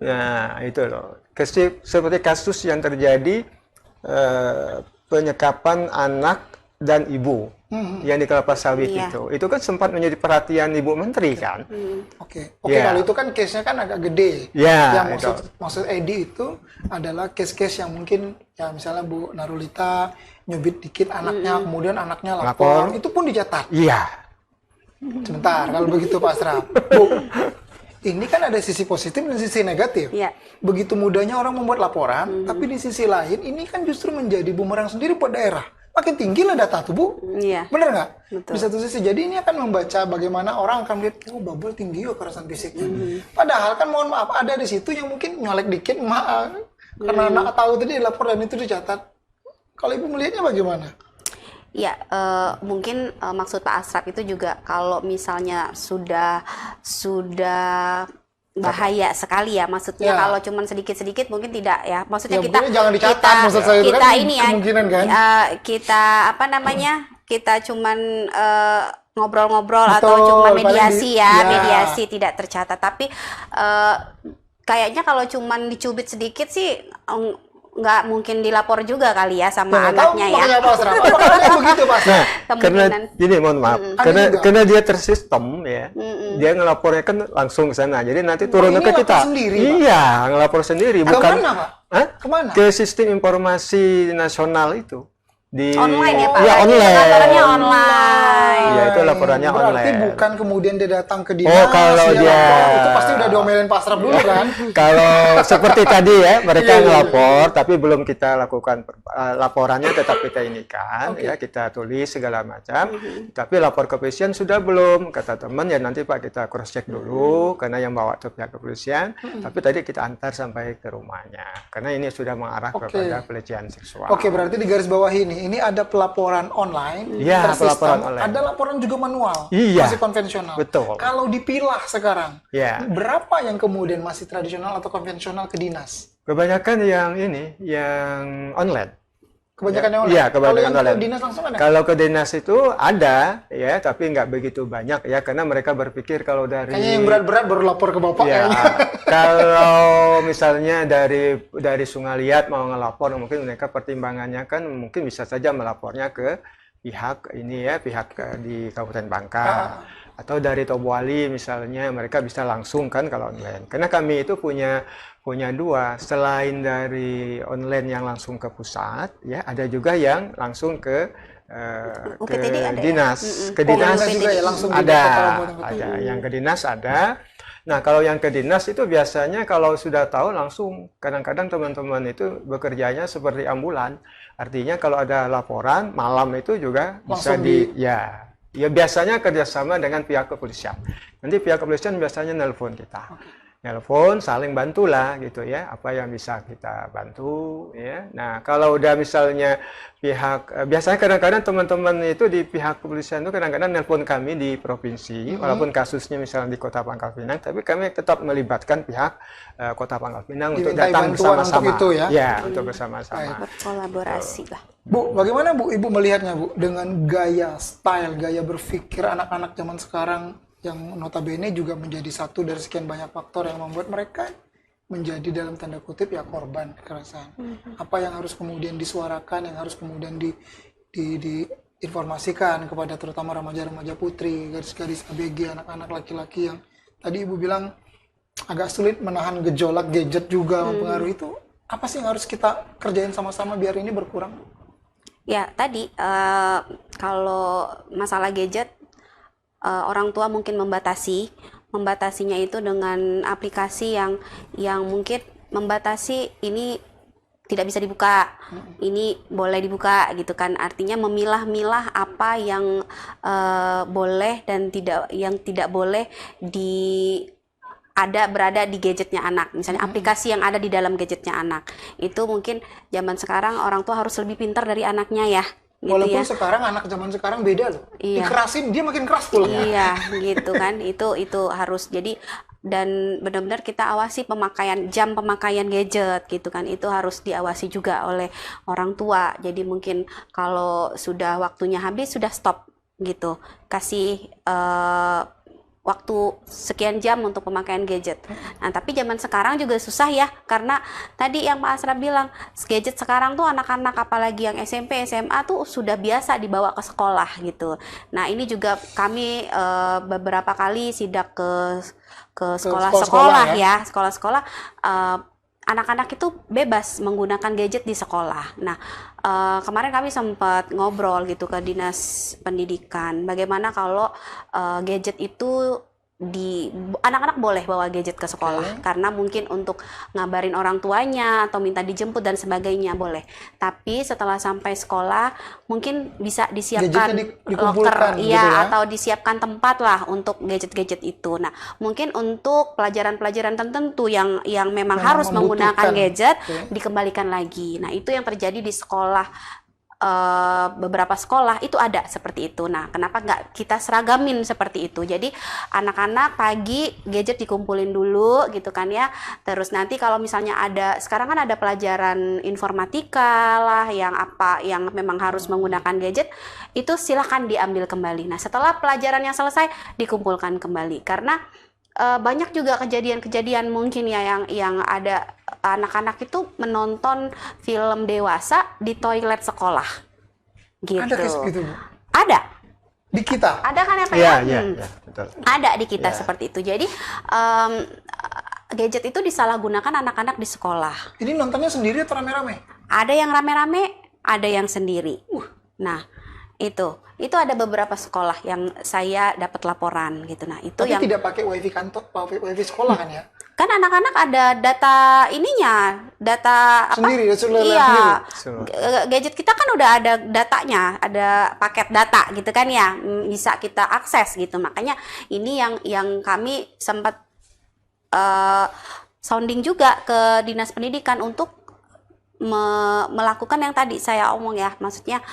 [SPEAKER 3] Nah, itu loh. Seperti kasus yang terjadi penyekapan anak dan ibu yang di kelapa sawit itu kan sempat menjadi perhatian Ibu Menteri kan.
[SPEAKER 2] Kalau itu kan case-nya kan agak gede. Yang maksud Edi itu adalah case-case yang mungkin ya misalnya Bu Narulita nyubit dikit anaknya, kemudian anaknya lapor, itu pun dicatat.
[SPEAKER 3] Iya.
[SPEAKER 2] Sebentar, kalau begitu Pak Asraf. Bu, ini kan ada sisi positif dan sisi negatif. Begitu mudahnya orang membuat laporan, tapi di sisi lain ini kan justru menjadi bumerang sendiri buat daerah. Makin tinggi lah data tuh, Bu. Bener nggak? Di satu sisi. Jadi ini akan membaca bagaimana orang akan lihat, oh bubble tinggi ya kekerasan fisiknya. Padahal kan mohon maaf, ada di situ yang mungkin nyolek dikit, maaf. Karena anak tahu tadi dilapor dan itu dicatat. Kalau Ibu melihatnya bagaimana?
[SPEAKER 4] Ya, mungkin maksud Pak Asraf itu juga kalau misalnya sudah bahaya sekali ya, maksudnya kalau cuman sedikit-sedikit mungkin tidak ya, maksudnya
[SPEAKER 2] ya,
[SPEAKER 4] kita
[SPEAKER 2] jangan dicatat, maksud saya itu kan
[SPEAKER 4] ini ya
[SPEAKER 2] kemungkinan kan
[SPEAKER 4] kita apa namanya kita cuman ngobrol-ngobrol atau cuma mediasi mediasi tidak tercatat, tapi kayaknya kalau cuman dicubit sedikit sih nggak mungkin dilapor juga kali ya sama anaknya ya.
[SPEAKER 2] Begitu, Pak.
[SPEAKER 3] Nah, karena gini, mohon maaf, karena dia tersistem ya, dia ngelapornya kan langsung ke sana. Jadi nanti turun ke kita. Iya, ngelapor sendiri. Bukan
[SPEAKER 2] kemana, Pak? Kemana?
[SPEAKER 3] Ke sistem informasi nasional itu.
[SPEAKER 4] Online ya Pak?
[SPEAKER 3] Iya, online.
[SPEAKER 4] Laporannya online.
[SPEAKER 3] Iya, itu laporannya online.
[SPEAKER 2] Berarti bukan kemudian dia datang ke dinas.
[SPEAKER 3] Oh, kalau dia
[SPEAKER 2] itu pasti udah diomelin Pak Asraf dulu kan?
[SPEAKER 3] Kalau seperti tadi ya, mereka ngelapor, tapi belum kita lakukan laporannya, tetap kita ini kan, ya kita tulis segala macam. Tapi lapor ke kepolisian sudah belum? Kata teman ya nanti Pak kita cross check dulu, karena yang bawa itu pihak kepolisian. Tapi tadi kita antar sampai ke rumahnya, karena ini sudah mengarah kepada pelecehan seksual.
[SPEAKER 2] Berarti di garis bawah ini ada pelaporan online,
[SPEAKER 3] pelaporan online.
[SPEAKER 2] Ada laporan juga manual, masih konvensional.
[SPEAKER 3] Betul.
[SPEAKER 2] Kalau dipilah sekarang, berapa yang kemudian masih tradisional atau konvensional ke dinas?
[SPEAKER 3] Kebanyakan yang ini, yang online.
[SPEAKER 2] Kebanyakan yang online.
[SPEAKER 3] Iya,
[SPEAKER 2] Kalau
[SPEAKER 3] kebanyakan
[SPEAKER 2] yang ke
[SPEAKER 3] online.
[SPEAKER 2] dinas langsung ada?
[SPEAKER 3] Kalau ke dinas itu ada, ya, tapi nggak begitu banyak ya, karena mereka berpikir kalau dari
[SPEAKER 2] Kayaknya yang berat-berat baru lapor ke Bapak
[SPEAKER 3] ya,
[SPEAKER 2] kayaknya.
[SPEAKER 3] kalau misalnya dari Sungaliat mau ngelapor, mungkin mereka pertimbangannya kan mungkin bisa saja melapornya ke pihak ini ya, pihak di Kabupaten Bangka. Atau dari Tobuali misalnya, mereka bisa langsung kan kalau online. Karena kami itu punya dua, selain dari online yang langsung ke pusat, ya ada juga yang langsung ke
[SPEAKER 4] UPTD ada ya?
[SPEAKER 3] dinas. Ke
[SPEAKER 2] Oh,
[SPEAKER 3] dinas
[SPEAKER 2] dinas juga ya, langsung di
[SPEAKER 3] ada,
[SPEAKER 2] kota Kabupaten.
[SPEAKER 3] ada. Yang ke dinas ada. Nah, kalau yang ke dinas itu biasanya kalau sudah tahu langsung, kadang-kadang teman-teman itu bekerjanya seperti ambulan. Artinya kalau ada laporan malam itu juga bisa
[SPEAKER 2] Langsung
[SPEAKER 3] ya biasanya kerjasama dengan pihak kepolisian. Nanti pihak kepolisian biasanya nelpon kita. Nelpon, saling bantulah gitu ya, apa yang bisa kita bantu ya. Nah, kalau udah misalnya biasanya kadang-kadang teman-teman itu di pihak kepolisian itu kadang-kadang nelpon kami di provinsi, walaupun kasusnya misalnya di Kota Pangkal Pinang, tapi kami tetap melibatkan pihak Kota Pangkal Pinang untuk
[SPEAKER 2] Dimintai
[SPEAKER 3] datang
[SPEAKER 2] bantuan
[SPEAKER 3] bersama-sama.
[SPEAKER 2] untuk itu ya?
[SPEAKER 3] Ya, untuk bersama-sama.
[SPEAKER 4] Berkolaborasi lah.
[SPEAKER 2] Bu, bagaimana Bu Ibu melihatnya Bu dengan gaya, style, gaya berpikir anak-anak zaman sekarang yang notabene juga menjadi satu dari sekian banyak faktor yang membuat mereka menjadi dalam tanda kutip ya korban kekerasan. Apa yang harus kemudian disuarakan, yang harus kemudian diinformasikan kepada terutama remaja-remaja putri, gadis-gadis ABG, anak-anak laki-laki yang tadi Ibu bilang agak sulit menahan gejolak gadget juga mempengaruhi itu. Apa sih yang harus kita kerjain sama-sama biar ini berkurang?
[SPEAKER 4] Ya, tadi kalau masalah gadget, orang tua mungkin membatasinya itu dengan aplikasi yang mungkin membatasi ini tidak bisa dibuka, ini boleh dibuka gitu kan. Artinya memilah-milah apa yang boleh dan tidak boleh berada di gadgetnya anak, misalnya aplikasi yang ada di dalam gadgetnya anak. Itu mungkin zaman sekarang orang tua harus lebih pintar dari anaknya ya. Gitu
[SPEAKER 2] Walaupun
[SPEAKER 4] ya.
[SPEAKER 2] sekarang anak zaman sekarang beda loh.
[SPEAKER 4] Iya.
[SPEAKER 2] Dikerasin dia makin keras pula.
[SPEAKER 4] Iya, gitu kan. Itu harus jadi, dan benar-benar kita awasi jam pemakaian gadget gitu kan. Itu harus diawasi juga oleh orang tua. Jadi mungkin kalau sudah waktunya habis sudah stop gitu. Kasih waktu sekian jam untuk pemakaian gadget. Nah, tapi zaman sekarang juga susah ya, karena tadi yang Pak Asraf bilang, gadget sekarang tuh anak-anak apalagi yang SMP, SMA tuh sudah biasa dibawa ke sekolah gitu. Nah, ini juga kami beberapa kali sidak ke sekolah-sekolah ya, sekolah-sekolah anak-anak itu bebas menggunakan gadget di sekolah. Nah, kemarin kami sempat ngobrol gitu ke Dinas Pendidikan, bagaimana kalau gadget itu anak-anak boleh bawa gadget ke sekolah, karena mungkin untuk ngabarin orang tuanya atau minta dijemput dan sebagainya boleh. Tapi setelah sampai sekolah mungkin bisa disiapkan locker,
[SPEAKER 2] gitu ya?
[SPEAKER 4] atau disiapkan tempat lah untuk gadget-gadget itu. Nah, mungkin untuk pelajaran-pelajaran tertentu yang memang harus menggunakan gadget dikembalikan lagi. Nah, itu yang terjadi di sekolah. Beberapa sekolah itu ada seperti itu. Nah, kenapa nggak kita seragamin seperti itu? Jadi anak-anak pagi gadget dikumpulin dulu gitu kan ya. Terus nanti kalau misalnya sekarang kan ada pelajaran informatika lah yang memang harus menggunakan gadget, itu silahkan diambil kembali. Nah, setelah pelajarannya selesai dikumpulkan kembali, karena banyak juga kejadian-kejadian mungkin ya yang ada anak-anak itu menonton film dewasa di toilet sekolah gitu.
[SPEAKER 2] Ada kayak gitu, Bu?
[SPEAKER 4] Ada
[SPEAKER 2] Di kita?
[SPEAKER 4] ada kan ya Pak ya?
[SPEAKER 3] Iya, betul.
[SPEAKER 4] Ada di kita seperti itu. Jadi gadget itu disalahgunakan anak-anak di sekolah.
[SPEAKER 2] Ini nontonnya sendiri atau rame-rame?
[SPEAKER 4] Ada yang rame-rame, ada yang sendiri. Nah, itu ada beberapa sekolah yang saya dapat laporan gitu. Nah, itu
[SPEAKER 2] Tapi
[SPEAKER 4] yang
[SPEAKER 2] tidak pakai wifi kantor, wifi sekolah kan ya?
[SPEAKER 4] kan anak-anak ada data data apa?
[SPEAKER 2] Sendiri,
[SPEAKER 4] iya.
[SPEAKER 3] sendiri.
[SPEAKER 4] Gadget kita kan udah ada datanya, ada paket data gitu kan ya, bisa kita akses gitu. Makanya ini yang kami sempat sounding juga ke Dinas Pendidikan untuk melakukan yang tadi saya omong ya, maksudnya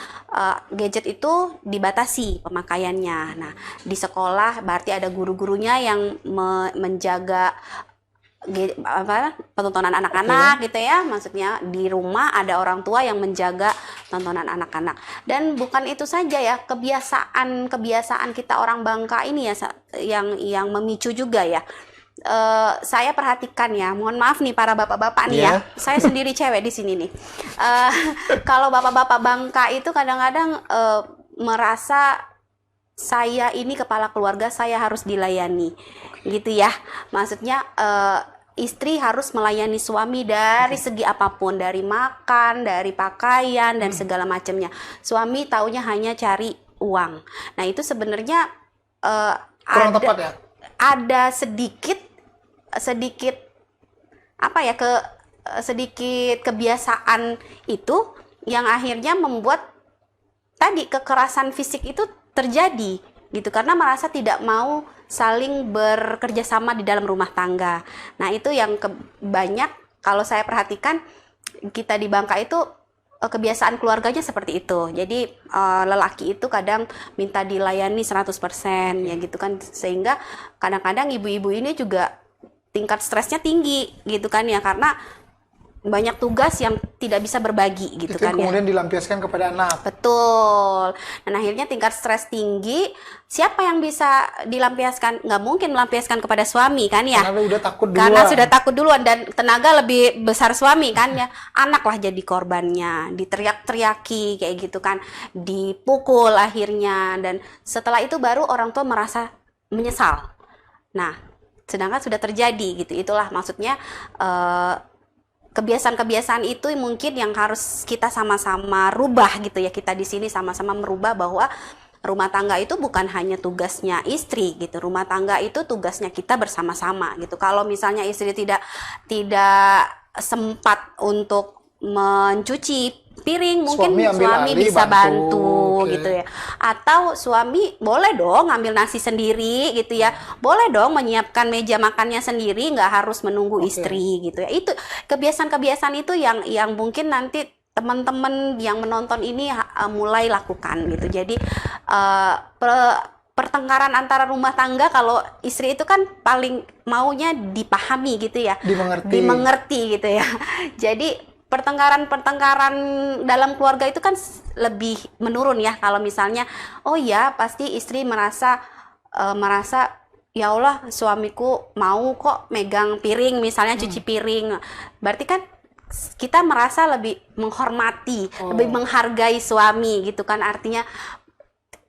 [SPEAKER 4] gadget itu dibatasi pemakaiannya. Nah, di sekolah berarti ada guru-gurunya yang menjaga penontonan anak-anak gitu ya. Maksudnya di rumah ada orang tua yang menjaga tontonan anak-anak. Dan bukan itu saja ya, kebiasaan kita orang Bangka ini ya yang memicu juga ya. Saya perhatikan ya, mohon maaf nih para bapak-bapak nih ya, saya sendiri cewek di sini nih. Kalau bapak-bapak Bangka itu kadang-kadang merasa saya ini kepala keluarga, saya harus dilayani, gitu ya. Maksudnya istri harus melayani suami dari segi apapun, dari makan, dari pakaian dan segala macamnya. Suami taunya hanya cari uang. Nah itu sebenarnya
[SPEAKER 2] Kurang tepat ya?
[SPEAKER 4] ada sedikit apa ya sedikit kebiasaan itu yang akhirnya membuat tadi kekerasan fisik itu terjadi gitu, karena merasa tidak mau saling bekerja sama di dalam rumah tangga. Nah itu yang banyak kalau saya perhatikan kita di Bangka itu kebiasaan keluarganya seperti itu. Jadi lelaki itu kadang minta dilayani 100% ya gitu kan, sehingga kadang-kadang ibu-ibu ini juga tingkat stresnya tinggi gitu kan ya, karena banyak tugas yang tidak bisa berbagi gitu
[SPEAKER 2] Itu
[SPEAKER 4] kan ya.
[SPEAKER 2] kemudian dilampiaskan kepada anak.
[SPEAKER 4] Betul. Dan akhirnya tingkat stres tinggi, siapa yang bisa dilampiaskan? Nggak mungkin melampiaskan kepada suami kan ya?
[SPEAKER 2] Karena udah takut duluan.
[SPEAKER 4] Karena sudah takut duluan dan tenaga lebih besar suami kan ya. Anak lah jadi korbannya, diteriak-teriaki kayak gitu kan, dipukul akhirnya, dan setelah itu baru orang tua merasa menyesal. Nah, sedangkan sudah terjadi gitu. Itulah maksudnya kebiasaan-kebiasaan itu mungkin yang harus kita sama-sama rubah gitu ya. Kita di sini sama-sama merubah bahwa rumah tangga itu bukan hanya tugasnya istri gitu. Rumah tangga itu tugasnya kita bersama-sama gitu. Kalau misalnya istri tidak sempat untuk mencuci piring, mungkin suami bisa bantu
[SPEAKER 2] okay.
[SPEAKER 4] gitu ya. Atau suami boleh dong ngambil nasi sendiri gitu ya. Boleh dong menyiapkan meja makannya sendiri, nggak harus menunggu istri gitu ya. Itu kebiasaan-kebiasaan itu yang mungkin nanti teman-teman yang menonton ini mulai lakukan gitu. Jadi pertengkaran antara rumah tangga, kalau istri itu kan paling maunya dipahami gitu ya. Dimengerti gitu ya. Jadi pertengkaran dalam keluarga itu kan lebih menurun ya, kalau misalnya oh ya pasti istri merasa ya Allah suamiku mau kok megang piring misalnya, cuci piring, berarti kan kita merasa lebih menghormati, lebih menghargai suami gitu kan, artinya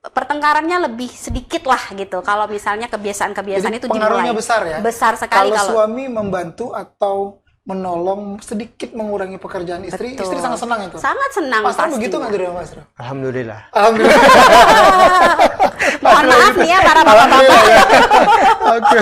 [SPEAKER 4] pertengkarannya lebih sedikit lah gitu kalau misalnya kebiasaan-kebiasaan itu dimulai.
[SPEAKER 2] Pengaruhnya besar ya?
[SPEAKER 4] Besar sekali
[SPEAKER 2] kalau suami membantu atau menolong sedikit mengurangi pekerjaan istri.
[SPEAKER 4] Betul.
[SPEAKER 2] Istri sangat senang itu.
[SPEAKER 4] Sangat senang.
[SPEAKER 2] Mas Ram begitu nggak dari Mas Ram?
[SPEAKER 3] Alhamdulillah.
[SPEAKER 2] Alhamdulillah.
[SPEAKER 4] Mohon maaf nih ya para bapak-bapak.
[SPEAKER 2] Oke.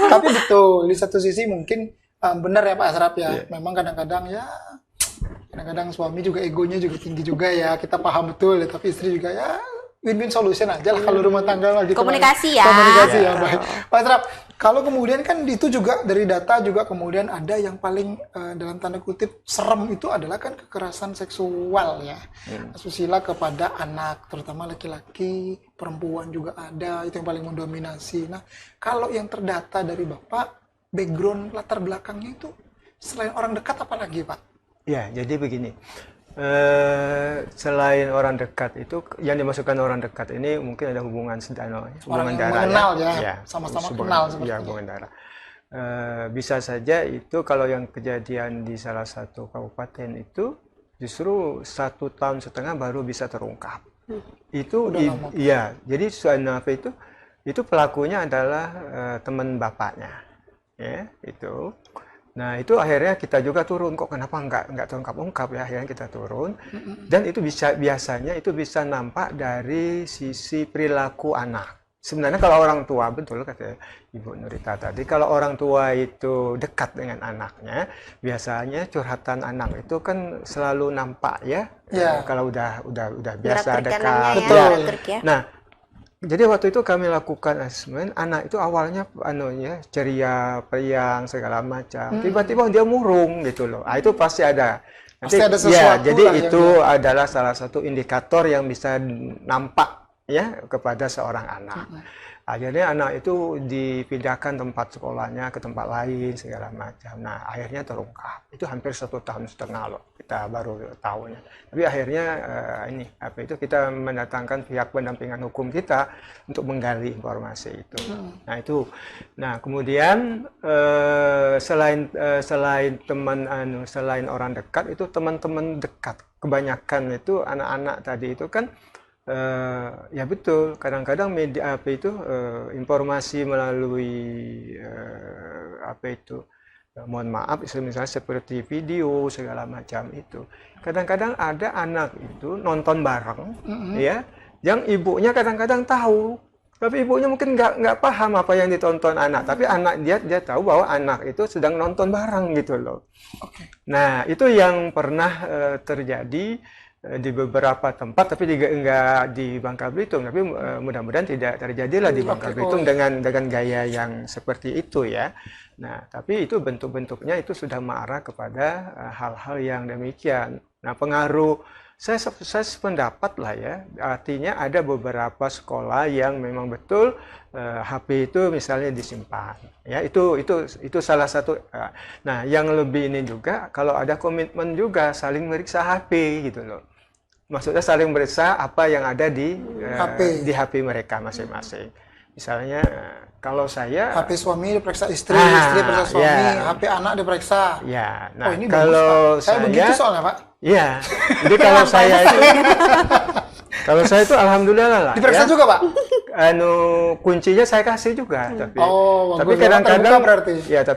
[SPEAKER 2] Tapi betul, di satu sisi mungkin benar ya Pak Asraf ya. Memang kadang-kadang suami juga egonya juga tinggi juga ya. Kita paham betul ya, tapi istri juga ya win-win solution aja lah kalau rumah tangga lagi.
[SPEAKER 4] Komunikasi ya.
[SPEAKER 2] Komunikasi ya, baik. Pak Asraf, kalau kemudian kan itu juga dari data juga kemudian ada yang paling dalam tanda kutip serem itu adalah kan kekerasan seksual ya. Asusila kepada anak, terutama laki-laki, perempuan juga ada, itu yang paling mendominasi. Nah, kalau yang terdata dari Bapak, background latar belakangnya itu selain orang dekat apa lagi Pak?
[SPEAKER 3] Ya, jadi begini. Selain orang dekat itu, yang dimasukkan orang dekat ini mungkin ada hubungan
[SPEAKER 2] Orang yang
[SPEAKER 3] darah
[SPEAKER 2] mengenal
[SPEAKER 3] ya,
[SPEAKER 2] sama-sama kenal seperti
[SPEAKER 3] ya,
[SPEAKER 2] itu.
[SPEAKER 3] hubungan darah. Bisa saja itu kalau yang kejadian di salah satu kabupaten itu justru 1,5 tahun baru bisa terungkap. Itu iya, jadi Suanafe itu pelakunya adalah teman bapaknya, ya itu. Nah itu akhirnya kita juga turun, kok kenapa nggak terungkap-ungkap ya, akhirnya kita turun. Dan itu biasanya itu bisa nampak dari sisi perilaku anak. Sebenarnya kalau orang tua, betul kata Ibu Nurita tadi, kalau orang tua itu dekat dengan anaknya, biasanya curhatan anak itu kan selalu nampak ya. Kalau udah biasa dekat.
[SPEAKER 4] Ya.
[SPEAKER 3] Nah, jadi waktu itu kami lakukan asesmen, anak itu awalnya ceria, periang, segala macam. Tiba-tiba dia murung gitu loh. Itu pasti ada. Nanti,
[SPEAKER 2] pasti ada sesuatu
[SPEAKER 3] ya, jadi
[SPEAKER 2] lah
[SPEAKER 3] itu adalah salah satu indikator yang bisa nampak ya kepada seorang anak. Akhirnya anak itu dipindahkan tempat sekolahnya ke tempat lain segala macam. Nah, akhirnya terungkap. Itu hampir 1,5 tahun loh kita baru tahunya. Tapi akhirnya kita mendatangkan pihak pendampingan hukum kita untuk menggali informasi itu. Nah itu. Nah kemudian selain orang dekat itu teman-teman dekat. Kebanyakan itu anak-anak tadi itu kan. Ya betul, kadang-kadang media informasi melalui mohon maaf misalnya seperti video segala macam itu. Kadang-kadang ada anak itu nonton bareng, ya, yang ibunya kadang-kadang tahu, tapi ibunya mungkin nggak paham apa yang ditonton anak, tapi anak dia tahu bahwa anak itu sedang nonton bareng gitu loh. Nah itu yang pernah terjadi di beberapa tempat, tapi enggak di Bangka Belitung, tapi mudah-mudahan tidak terjadilah di Bangka Belitung dengan gaya yang seperti itu ya. Nah, tapi itu bentuk-bentuknya itu sudah mengarah kepada hal-hal yang demikian. Nah, pengaruh saya sependapat lah ya, artinya ada beberapa sekolah yang memang betul HP itu misalnya disimpan, ya itu salah satu. Nah, yang lebih ini juga kalau ada komitmen juga saling meriksa HP gitu loh. Maksudnya saling meriksa apa yang ada di HP mereka masing-masing. Misalnya kalau saya
[SPEAKER 2] HP suami diperiksa istri, istri periksa suami, HP anak diperiksa.
[SPEAKER 3] Ya, nah
[SPEAKER 2] ini
[SPEAKER 3] kalau
[SPEAKER 2] bagus, Pak. Saya begitu soalnya, Pak.
[SPEAKER 3] Iya. Jadi kalau saya itu alhamdulillah lah.
[SPEAKER 2] Diperiksa
[SPEAKER 3] ya.
[SPEAKER 2] juga, Pak.
[SPEAKER 3] Kuncinya saya kasih juga, tapi
[SPEAKER 2] kadang-kadang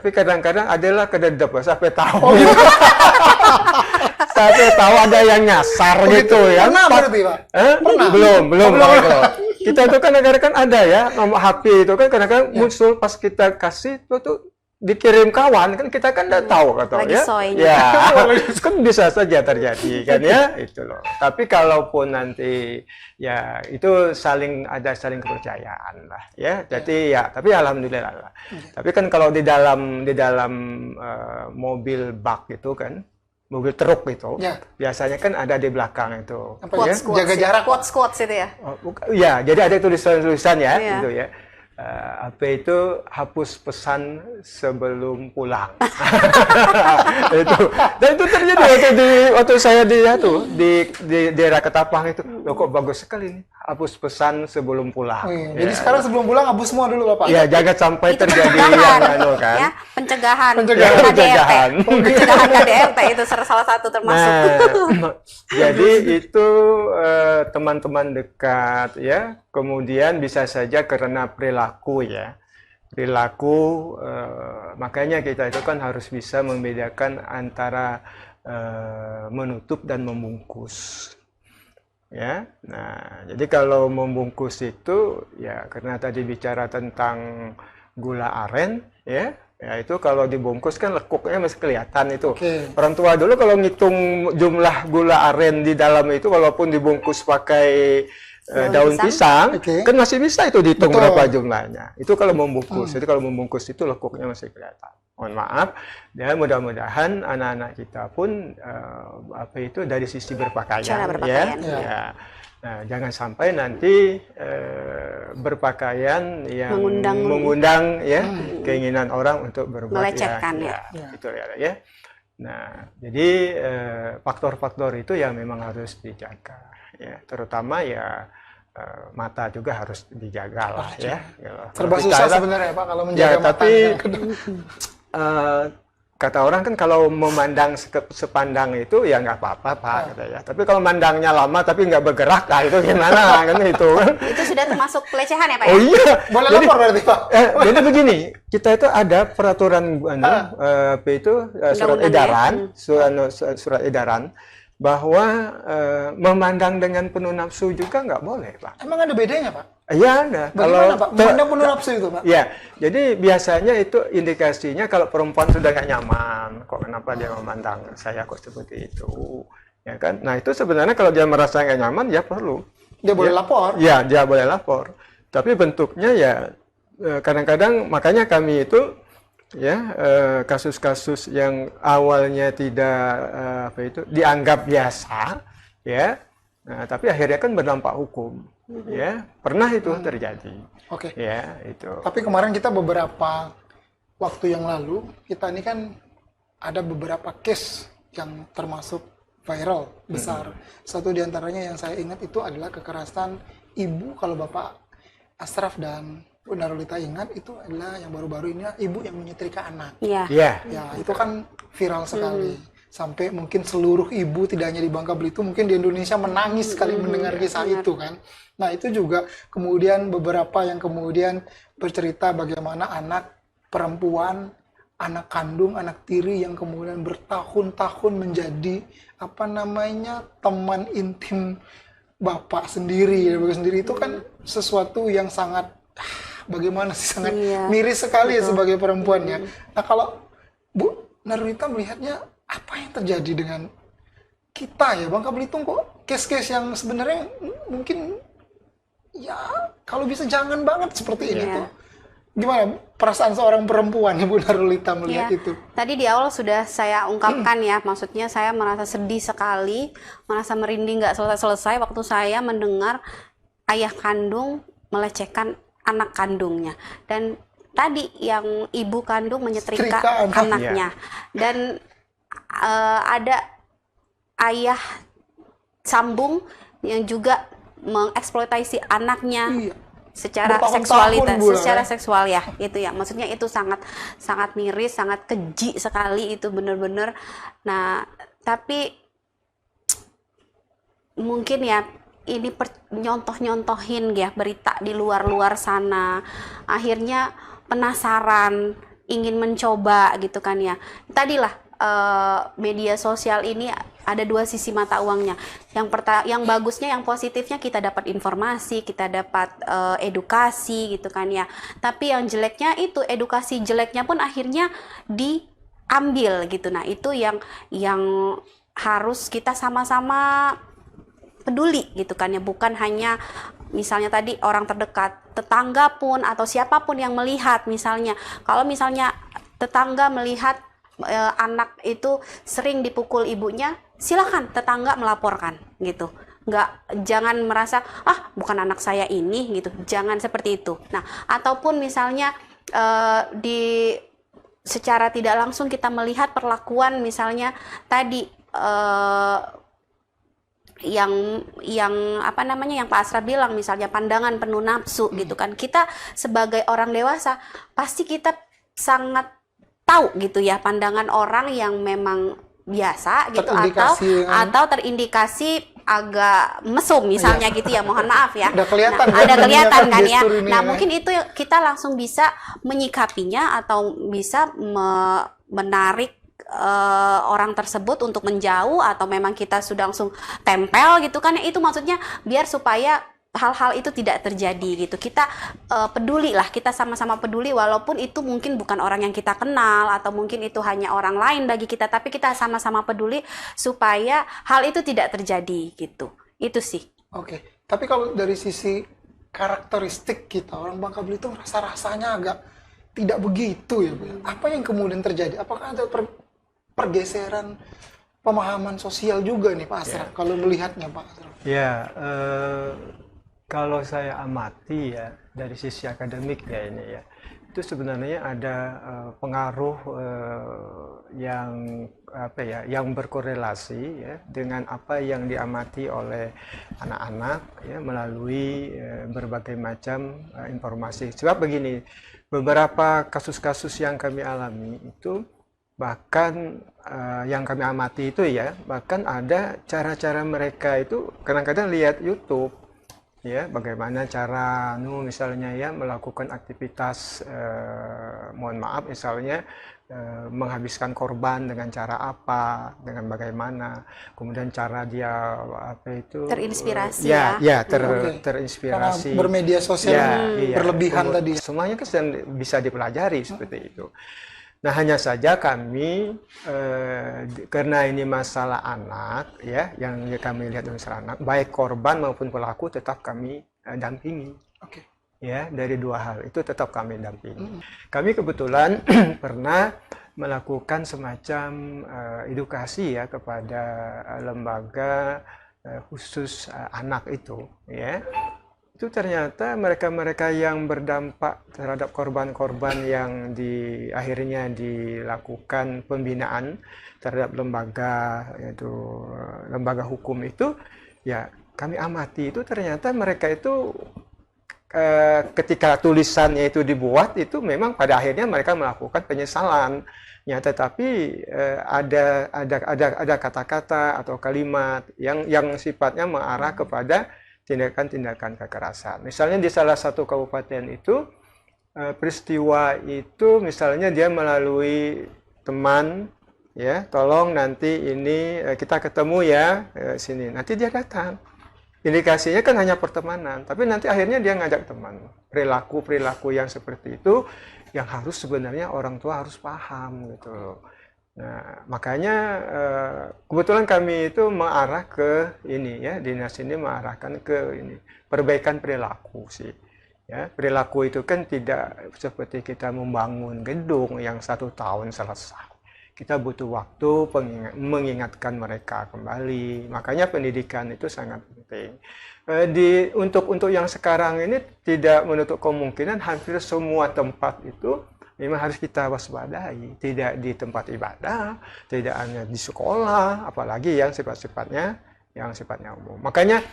[SPEAKER 3] kadang-kadang adalah kededep sampai tahu. Sampai tahu ada yang nyasar gitu ya.
[SPEAKER 2] Pernah berarti, Pak? Pernah?
[SPEAKER 3] Belum. Kita itu kan kadang-kadang ada ya nomor HP itu kan kadang-kadang muncul pas kita kasih itu dikirim kawan kan kita kan udah tahu
[SPEAKER 4] lagi
[SPEAKER 3] ya.
[SPEAKER 4] soynya.
[SPEAKER 3] Ya. Kan bisa saja terjadi kan ya itu loh. Tapi kalaupun nanti ya itu saling kepercayaan lah ya. Jadi ya tapi alhamdulillah lah. Tapi kan kalau di dalam mobil bak itu kan mobil truk itu biasanya kan ada di belakang itu
[SPEAKER 2] jaga jarak,
[SPEAKER 4] quotes itu ya.
[SPEAKER 3] Ya, jadi ada tulisan-tulisan ya gitu ya. Apa itu hapus pesan sebelum pulang. Dan itu terjadi waktu saya di daerah Ketapang itu. Loh kok bagus sekali nih. Hapus pesan sebelum pulang.
[SPEAKER 2] Jadi sekarang sebelum pulang hapus semua dulu, Bapak.
[SPEAKER 3] Ya, jangan sampai
[SPEAKER 4] itu
[SPEAKER 3] terjadi
[SPEAKER 4] pencegahan,
[SPEAKER 3] yang kan.
[SPEAKER 4] Ya, pencegahan.
[SPEAKER 3] Pencegahan.
[SPEAKER 4] Pencegahan KDRT itu salah satu termasuk.
[SPEAKER 3] Jadi itu teman-teman dekat ya. Kemudian bisa saja karena perilaku ya. Perilaku makanya kita itu kan harus bisa membedakan antara menutup dan membungkus. Ya, nah jadi kalau membungkus itu ya karena tadi bicara tentang gula aren ya itu kalau dibungkus kan lekuknya masih kelihatan itu. Orang tua dulu kalau ngitung jumlah gula aren di dalam itu walaupun dibungkus pakai daun pisang kan masih bisa itu dihitung berapa jumlahnya. Itu kalau membungkus. Jadi kalau membungkus itu lekuknya masih kelihatan. Mohon maaf, dan mudah-mudahan anak-anak kita pun dari sisi berpakaian, ya. Nah, jangan sampai nanti berpakaian yang mengundang ya keinginan orang untuk berbuat
[SPEAKER 4] melecehkan
[SPEAKER 3] gitu ya. Nah, jadi faktor-faktor itu yang memang harus dijaga, ya, terutama ya. Mata juga harus dijaga lah ya.
[SPEAKER 2] Serba susah sebenarnya Pak kalau menjaga mata.
[SPEAKER 3] Tapi kata orang kan kalau memandang sepandang itu ya nggak apa-apa Pak, ya. Tapi kalau mandangnya lama tapi nggak bergerak, itu gimana kan itu?
[SPEAKER 4] Itu sudah termasuk pelecehan ya Pak?
[SPEAKER 3] Oh iya.
[SPEAKER 2] Boleh lapor berarti Pak.
[SPEAKER 3] Jadi begini, kita itu ada peraturan surat edaran. Bahwa memandang dengan penuh nafsu juga nggak boleh, Pak.
[SPEAKER 2] Emang ada bedanya, Pak?
[SPEAKER 3] Iya, ada.
[SPEAKER 2] Bagaimana, Pak? Memandang penuh nafsu itu, Pak?
[SPEAKER 3] Ya, jadi biasanya itu indikasinya kalau perempuan sudah nggak nyaman, kok kenapa dia memandang saya kok seperti itu, ya kan? Nah itu sebenarnya kalau dia merasa nggak nyaman, ya perlu.
[SPEAKER 2] Dia boleh lapor?
[SPEAKER 3] Ya, dia boleh lapor. Tapi bentuknya ya kadang-kadang makanya kami itu ya kasus-kasus yang awalnya tidak dianggap biasa ya, nah, tapi akhirnya kan berdampak hukum Ya, pernah itu terjadi.
[SPEAKER 2] Oke.
[SPEAKER 3] Ya, itu.
[SPEAKER 2] Tapi kemarin kita beberapa waktu yang lalu, kita ini kan ada beberapa case yang termasuk viral besar. Satu diantaranya yang saya ingat itu adalah kekerasan ibu. Kalau Bapak Ashraf dan Bu Narulita ingat, itu adalah yang baru-baru ini ibu yang menyetrika anak.
[SPEAKER 4] Iya.
[SPEAKER 3] Ya,
[SPEAKER 2] Ya, itu kan viral sekali. Sampai mungkin seluruh ibu, tidak hanya di Bangka Belitung, mungkin di Indonesia menangis sekali mendengar kisah itu kan. Nah, itu juga kemudian beberapa yang kemudian bercerita bagaimana anak perempuan, anak kandung, anak tiri yang kemudian bertahun-tahun menjadi teman intim bapak sendiri. Bapak sendiri itu kan sesuatu yang sangat bagaimana sih, sangat miris sekali ya sebagai perempuan ya. Nah, kalau Bu Narulita melihatnya apa yang terjadi dengan kita ya Bangka Belitung, kok case-case yang sebenarnya mungkin ya kalau bisa jangan banget seperti ini tuh. Gimana perasaan seorang perempuan Bu Narulita melihat itu?
[SPEAKER 4] Tadi di awal sudah saya ungkapkan ya, maksudnya saya merasa sedih sekali, merasa merinding nggak selesai-selesai waktu saya mendengar ayah kandung melecehkan anak kandungnya. Dan tadi yang ibu kandung menyetrika anaknya. Dan ada ayah sambung yang juga mengeksploitasi anaknya secara seksual ya, itu ya, maksudnya itu sangat miris, sangat keji sekali itu benar-benar. Nah, tapi mungkin ya ini nyontohin ya berita di luar sana, akhirnya penasaran, ingin mencoba gitu kan ya. Tadilah media sosial ini ada dua sisi mata uangnya. Yang bagusnya, yang positifnya kita dapat informasi, kita dapat edukasi gitu kan ya. Tapi yang jeleknya itu, edukasi jeleknya pun akhirnya diambil gitu. Nah, itu yang harus kita sama-sama peduli gitu kan ya. Bukan hanya misalnya tadi orang terdekat, tetangga pun atau siapapun yang melihat misalnya. Kalau misalnya tetangga melihat anak itu sering dipukul ibunya, silakan tetangga melaporkan gitu. Jangan merasa bukan anak saya ini gitu, jangan seperti itu. Nah, ataupun misalnya secara tidak langsung kita melihat perlakuan misalnya tadi yang Pak Ashraf bilang, misalnya pandangan penuh nafsu gitu kan. Kita sebagai orang dewasa pasti kita sangat tahu gitu ya pandangan orang yang memang biasa gitu, atau terindikasi agak mesum misalnya gitu ya, mohon maaf ya.
[SPEAKER 2] Ada kelihatan
[SPEAKER 4] kan ya. Nah, mungkin itu kita langsung bisa menyikapinya atau bisa menarik orang tersebut untuk menjauh, atau memang kita sudah langsung tempel gitu kan. Itu maksudnya biar supaya hal-hal itu tidak terjadi gitu. Kita peduli lah, kita sama-sama peduli walaupun itu mungkin bukan orang yang kita kenal atau mungkin itu hanya orang lain bagi kita, tapi kita sama-sama peduli supaya hal itu tidak terjadi gitu. Itu sih.
[SPEAKER 2] Oke. Tapi kalau dari sisi karakteristik kita orang Bangka Belitung, rasa-rasanya agak tidak begitu ya, Bu. Apa yang kemudian terjadi? Apakah ada pergeseran pemahaman sosial juga nih Pak Ashraf kalau melihatnya Pak Ashraf?
[SPEAKER 3] Ya, kalau saya amati ya dari sisi akademik ya ini ya, itu sebenarnya ada pengaruh yang berkorelasi ya dengan apa yang diamati oleh anak-anak ya melalui berbagai macam informasi. Sebab begini, beberapa kasus-kasus yang kami alami itu bahkan yang kami amati itu ya, bahkan ada cara-cara mereka itu kadang-kadang lihat YouTube ya, bagaimana cara misalnya ya melakukan aktivitas mohon maaf misalnya menghabiskan korban dengan cara apa, dengan bagaimana, kemudian cara dia
[SPEAKER 4] terinspirasi
[SPEAKER 3] terinspirasi
[SPEAKER 2] karena bermedia sosial berlebihan tadi.
[SPEAKER 3] Semuanya kan bisa dipelajari seperti itu. Nah, hanya saja kami karena ini masalah anak ya, yang kami lihat masalah anak, baik korban maupun pelaku tetap kami dampingi.
[SPEAKER 2] Oke.
[SPEAKER 3] Ya, dari dua hal itu tetap kami dampingi. Kami kebetulan pernah melakukan semacam edukasi ya kepada lembaga khusus anak itu ya. itu ternyata mereka-mereka yang berdampak terhadap korban-korban yang akhirnya dilakukan pembinaan terhadap lembaga, yaitu lembaga hukum itu, ya kami amati itu ternyata mereka itu ketika tulisannya itu dibuat itu memang pada akhirnya mereka melakukan penyesalan. Ya, tetapi ada kata-kata atau kalimat yang sifatnya mengarah kepada tindakan-tindakan kekerasan. Misalnya di salah satu kabupaten itu peristiwa itu misalnya dia melalui teman, ya tolong nanti ini kita ketemu ya sini. Nanti dia datang. Indikasinya kan hanya pertemanan, tapi nanti akhirnya dia ngajak teman. Perilaku yang seperti itu yang harus sebenarnya orang tua harus paham gitu loh. Nah, makanya kebetulan kami itu mengarah ke ini ya, dinas ini mengarahkan ke ini, perbaikan perilaku sih. Ya, perilaku itu kan tidak seperti kita membangun gedung yang 1 tahun selesai. Kita butuh waktu mengingatkan mereka kembali. Makanya pendidikan itu sangat penting. Untuk yang sekarang ini tidak menutup kemungkinan hampir semua tempat itu memang harus kita waspadai, tidak di tempat ibadah, tidak hanya di sekolah, apalagi yang sifatnya umum. Makanya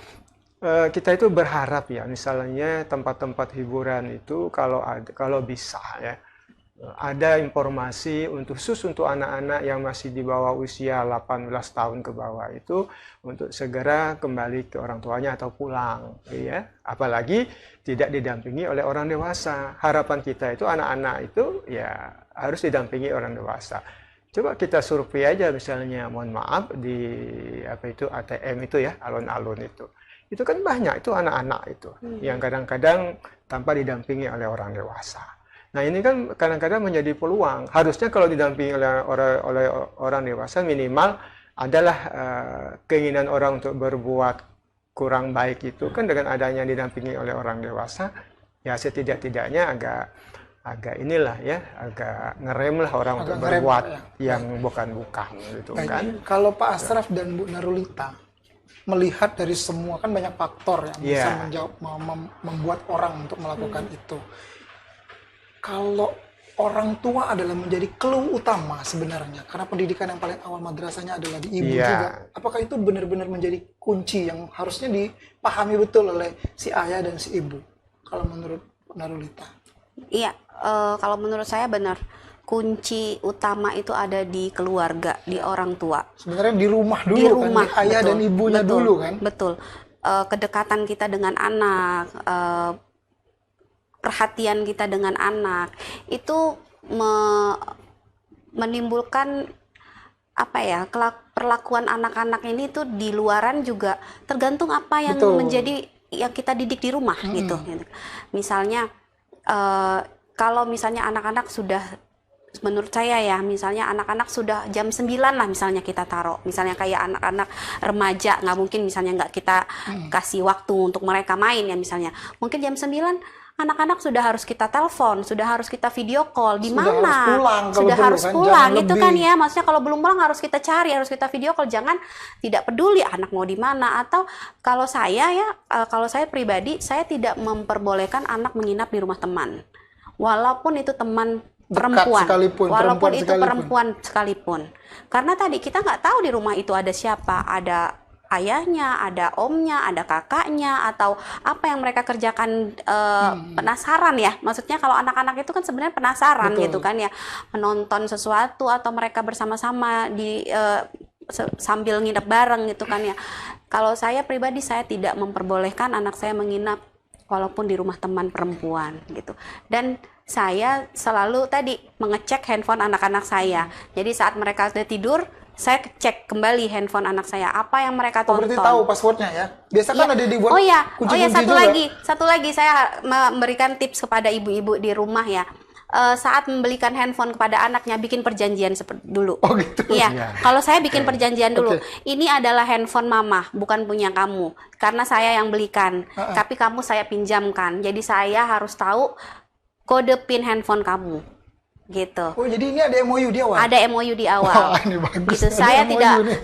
[SPEAKER 3] kita itu berharap ya, misalnya tempat-tempat hiburan itu kalau bisa ya, ada informasi khusus untuk anak-anak yang masih di bawah usia 18 tahun ke bawah itu untuk segera kembali ke orang tuanya atau pulang, ya. Apalagi tidak didampingi oleh orang dewasa. Harapan kita itu anak-anak itu ya harus didampingi orang dewasa. Coba kita survei aja misalnya, mohon maaf di ATM itu ya, alun-alun itu. Itu kan banyak itu anak-anak itu yang kadang-kadang tanpa didampingi oleh orang dewasa. Nah, ini kan kadang-kadang menjadi peluang. Harusnya kalau didampingi oleh orang dewasa minimal adalah keinginan orang untuk berbuat kurang baik itu kan dengan adanya didampingi oleh orang dewasa, ya setidak-tidaknya agak inilah ya, agak ngerem lah orang untuk berbuat yang bukan-bukan gitu kan.
[SPEAKER 2] Kalau Pak Asraf dan Bu Narulita melihat dari semua kan banyak faktor yang bisa membuat orang untuk melakukan itu. Kalau orang tua adalah menjadi clue utama sebenarnya, karena pendidikan yang paling awal madrasahnya adalah di ibu juga. Apakah itu benar-benar menjadi kunci yang harusnya dipahami betul oleh si ayah dan si ibu? Kalau menurut Narulita?
[SPEAKER 4] Iya, kalau menurut saya benar. Kunci utama itu ada di keluarga, di orang tua.
[SPEAKER 2] Sebenarnya di rumah dulu kan, di ayah dan ibunya dulu kan?
[SPEAKER 4] Betul. Kedekatan kita dengan anak, perhatian kita dengan anak itu menimbulkan perlakuan anak-anak ini tuh di luaran juga tergantung apa yang menjadi yang kita didik di rumah gitu. Misalnya kalau misalnya anak-anak sudah, menurut saya ya, misalnya anak-anak sudah jam 9 lah misalnya kita taruh, misalnya kayak anak-anak remaja, nggak mungkin misalnya nggak kita kasih waktu untuk mereka main ya, misalnya mungkin jam 9 anak-anak sudah harus kita telepon, sudah harus kita video call, di mana sudah harus pulang itu kan ya, maksudnya kalau belum pulang harus kita cari, harus kita video call, jangan tidak peduli anak mau di mana. Atau kalau saya ya, kalau saya pribadi, saya tidak memperbolehkan anak menginap di rumah teman, walaupun itu teman perempuan, walaupun itu perempuan sekalipun, karena tadi kita nggak tahu di rumah itu ada siapa, ada ayahnya, ada omnya, ada kakaknya, atau apa yang mereka kerjakan. Penasaran ya, maksudnya kalau anak-anak itu kan sebenarnya penasaran gitu kan ya, menonton sesuatu atau mereka bersama-sama sambil nginep bareng gitu kan ya. Kalau saya pribadi, saya tidak memperbolehkan anak saya menginap walaupun di rumah teman perempuan gitu. Dan saya selalu tadi mengecek handphone anak-anak saya. Jadi saat mereka sudah tidur, saya cek kembali handphone anak saya, apa yang mereka tonton.
[SPEAKER 2] Berarti tahu passwordnya ya? Biasa kan ada dibuat kunci-kunci
[SPEAKER 4] satu lagi saya memberikan tips kepada ibu-ibu di rumah ya. Saat membelikan handphone kepada anaknya, bikin perjanjian dulu.
[SPEAKER 2] Oh gitu?
[SPEAKER 4] Iya, kalau saya bikin perjanjian dulu. Ini adalah handphone mama, bukan punya kamu. Karena saya yang belikan, tapi kamu saya pinjamkan. Jadi saya harus tahu kode PIN handphone kamu. Gitu.
[SPEAKER 2] Oh, jadi ini ada MOU di awal?
[SPEAKER 4] Ada MOU di awal.
[SPEAKER 2] Wah, ini bagus.
[SPEAKER 4] Gitu.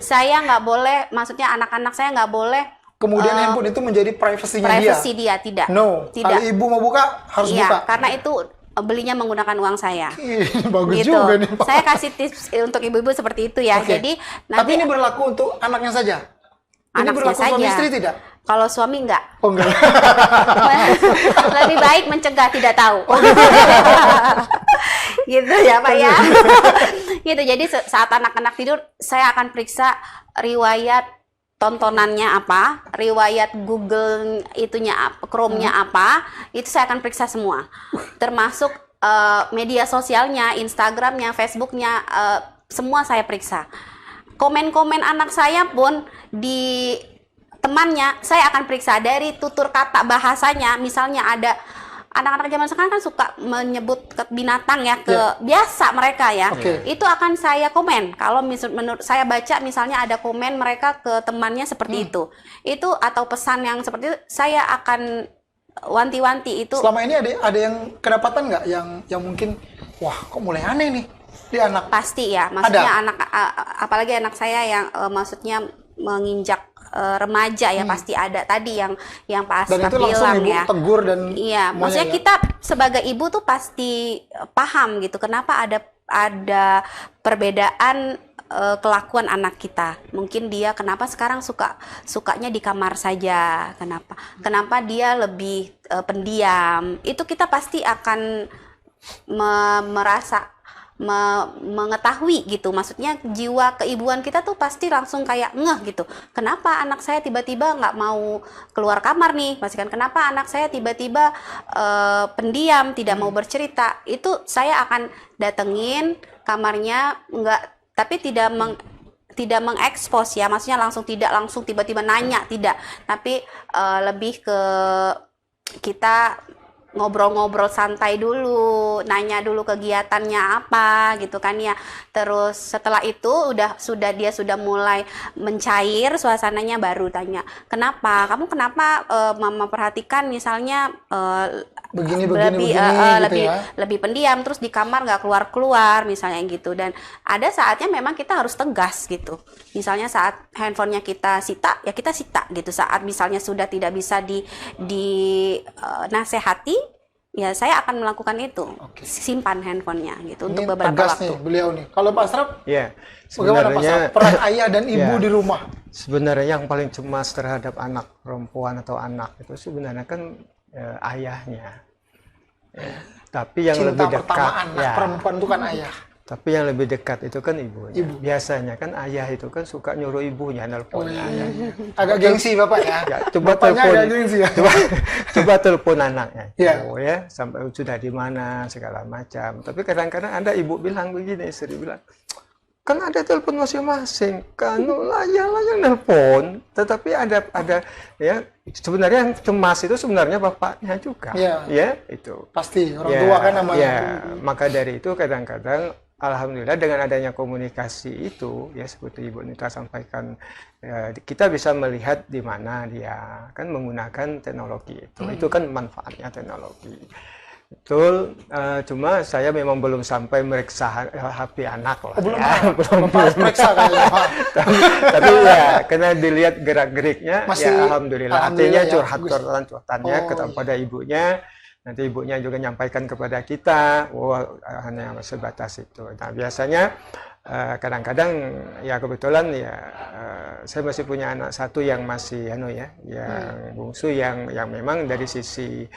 [SPEAKER 4] Saya nggak boleh, maksudnya anak-anak saya nggak boleh
[SPEAKER 2] kemudian handphone itu menjadi privasinya dia.
[SPEAKER 4] Privacy dia tidak.
[SPEAKER 2] No,
[SPEAKER 4] Tidak.
[SPEAKER 2] kalau ibu mau buka harus
[SPEAKER 4] Iya,
[SPEAKER 2] buka.
[SPEAKER 4] karena itu belinya menggunakan uang saya.
[SPEAKER 2] Ih, bagus
[SPEAKER 4] Gitu.
[SPEAKER 2] juga nih Pak.
[SPEAKER 4] Saya kasih tips untuk ibu-ibu seperti itu ya.
[SPEAKER 2] Oke.
[SPEAKER 4] Jadi
[SPEAKER 2] Tapi
[SPEAKER 4] nanti
[SPEAKER 2] ini berlaku untuk anaknya saja. Ini
[SPEAKER 4] Anaknya
[SPEAKER 2] berlaku suami
[SPEAKER 4] saja.
[SPEAKER 2] istri tidak?
[SPEAKER 4] kalau suami enggak.
[SPEAKER 2] Oh enggak.
[SPEAKER 4] Lebih baik mencegah tidak tahu. Gitu ya Pak ya. Gitu. Jadi saat anak-anak tidur saya akan periksa riwayat tontonannya apa, riwayat Google itunya apa, Chrome-nya apa, itu saya akan periksa semua. Termasuk media sosialnya, Instagramnya, Facebooknya, semua saya periksa. Komen-komen anak saya pun di temannya saya akan periksa dari tutur kata bahasanya. Misalnya ada anak-anak zaman sekarang kan suka menyebut binatang ya biasa mereka ya. Itu akan saya komen. Kalau menurut saya baca misalnya ada komen mereka ke temannya seperti itu atau pesan yang seperti itu, saya akan wanti-wanti itu.
[SPEAKER 2] Selama ini ada yang kedapatan nggak yang mungkin wah kok mulai aneh nih di anak?
[SPEAKER 4] Pasti ya, maksudnya anak apalagi anak saya yang maksudnya menginjak remaja ya pasti ada tadi yang Pak Asraf
[SPEAKER 2] Dan itu langsung
[SPEAKER 4] bilang
[SPEAKER 2] ibu
[SPEAKER 4] ya.
[SPEAKER 2] tegur dan
[SPEAKER 4] Iya, maksudnya
[SPEAKER 2] ya?
[SPEAKER 4] kita sebagai ibu tuh pasti paham gitu kenapa ada perbedaan kelakuan anak kita. Mungkin dia kenapa sekarang sukanya di kamar saja, kenapa dia lebih pendiam. Itu kita pasti akan merasa mengetahui gitu, maksudnya jiwa keibuan kita tuh pasti langsung kayak ngeh gitu. Kenapa anak saya tiba-tiba nggak mau keluar kamar nih, pastikan kenapa anak saya tiba-tiba pendiam, tidak mau bercerita. Itu saya akan datengin kamarnya, tapi tidak mengekspos ya, maksudnya tidak langsung tiba-tiba nanya, tidak, tapi lebih ke kita ngobrol-ngobrol santai dulu, nanya dulu kegiatannya apa gitu kan ya. Terus setelah itu dia sudah mulai mencair suasananya, baru tanya, "Kenapa? Kamu kenapa Mama perhatikan misalnya
[SPEAKER 2] begini
[SPEAKER 4] lebih pendiam, terus di kamar nggak keluar-keluar misalnya gitu." Dan ada saatnya memang kita harus tegas gitu. Misalnya saat handphonenya kita sita, ya kita sita gitu. Saat misalnya sudah tidak bisa nasehati, ya saya akan melakukan itu. Simpan handphonenya gitu. Untuk beberapa
[SPEAKER 2] tegas
[SPEAKER 4] waktu.
[SPEAKER 2] nih beliau nih. Kalau Pak Asraf,
[SPEAKER 3] Ya,
[SPEAKER 2] bagaimana Pak Asraf? Peran ayah dan ibu
[SPEAKER 3] Ya.
[SPEAKER 2] di rumah.
[SPEAKER 3] sebenarnya yang paling cemas terhadap anak perempuan atau anak itu sebenarnya kan ayahnya. Ya. Tapi yang
[SPEAKER 2] Cinta
[SPEAKER 3] lebih
[SPEAKER 2] pertama
[SPEAKER 3] dekat,
[SPEAKER 2] anak
[SPEAKER 3] ya.
[SPEAKER 2] perempuan itu kan ayah.
[SPEAKER 3] Tapi yang lebih dekat itu kan ibunya. Biasanya kan ayah itu kan suka nyuruh ibunya nelpon ayahnya.
[SPEAKER 2] Agak gengsi Bapak ya.
[SPEAKER 3] Ya, coba
[SPEAKER 2] Bapaknya
[SPEAKER 3] telepon,
[SPEAKER 2] agak gengsi ya.
[SPEAKER 3] coba telepon anaknya,
[SPEAKER 2] Ya.
[SPEAKER 3] ya, sampai sudah di mana segala macam. Tapi kadang-kadang ada ibu bilang begini, istri bilang, kan ada telepon masing-masing, kan yang nelpon. Tetapi ada ya sebenarnya yang cemas itu sebenarnya bapaknya juga, ya itu.
[SPEAKER 2] Pasti orang tua kan namanya.
[SPEAKER 3] Ya, maka dari itu kadang-kadang alhamdulillah dengan adanya komunikasi itu, ya seperti Ibu Nita sampaikan, kita bisa melihat di mana dia kan menggunakan teknologi itu. Itu kan manfaatnya teknologi. Betul, cuma saya memang belum sampai meriksa HP anak lah.
[SPEAKER 2] Belum,
[SPEAKER 3] ya. belum
[SPEAKER 2] periksa kayaknya Pak.
[SPEAKER 3] tapi ya karena dilihat gerak-geriknya,
[SPEAKER 2] Masih,
[SPEAKER 3] ya alhamdulillah. Artinya
[SPEAKER 2] ya,
[SPEAKER 3] curhatan-curhatannya kepada ibunya. Nanti ibunya juga nyampaikan kepada kita, hanya sebatas itu. Nah biasanya kadang-kadang ya kebetulan ya saya masih punya anak satu yang masih yang bungsu yang memang dari sisi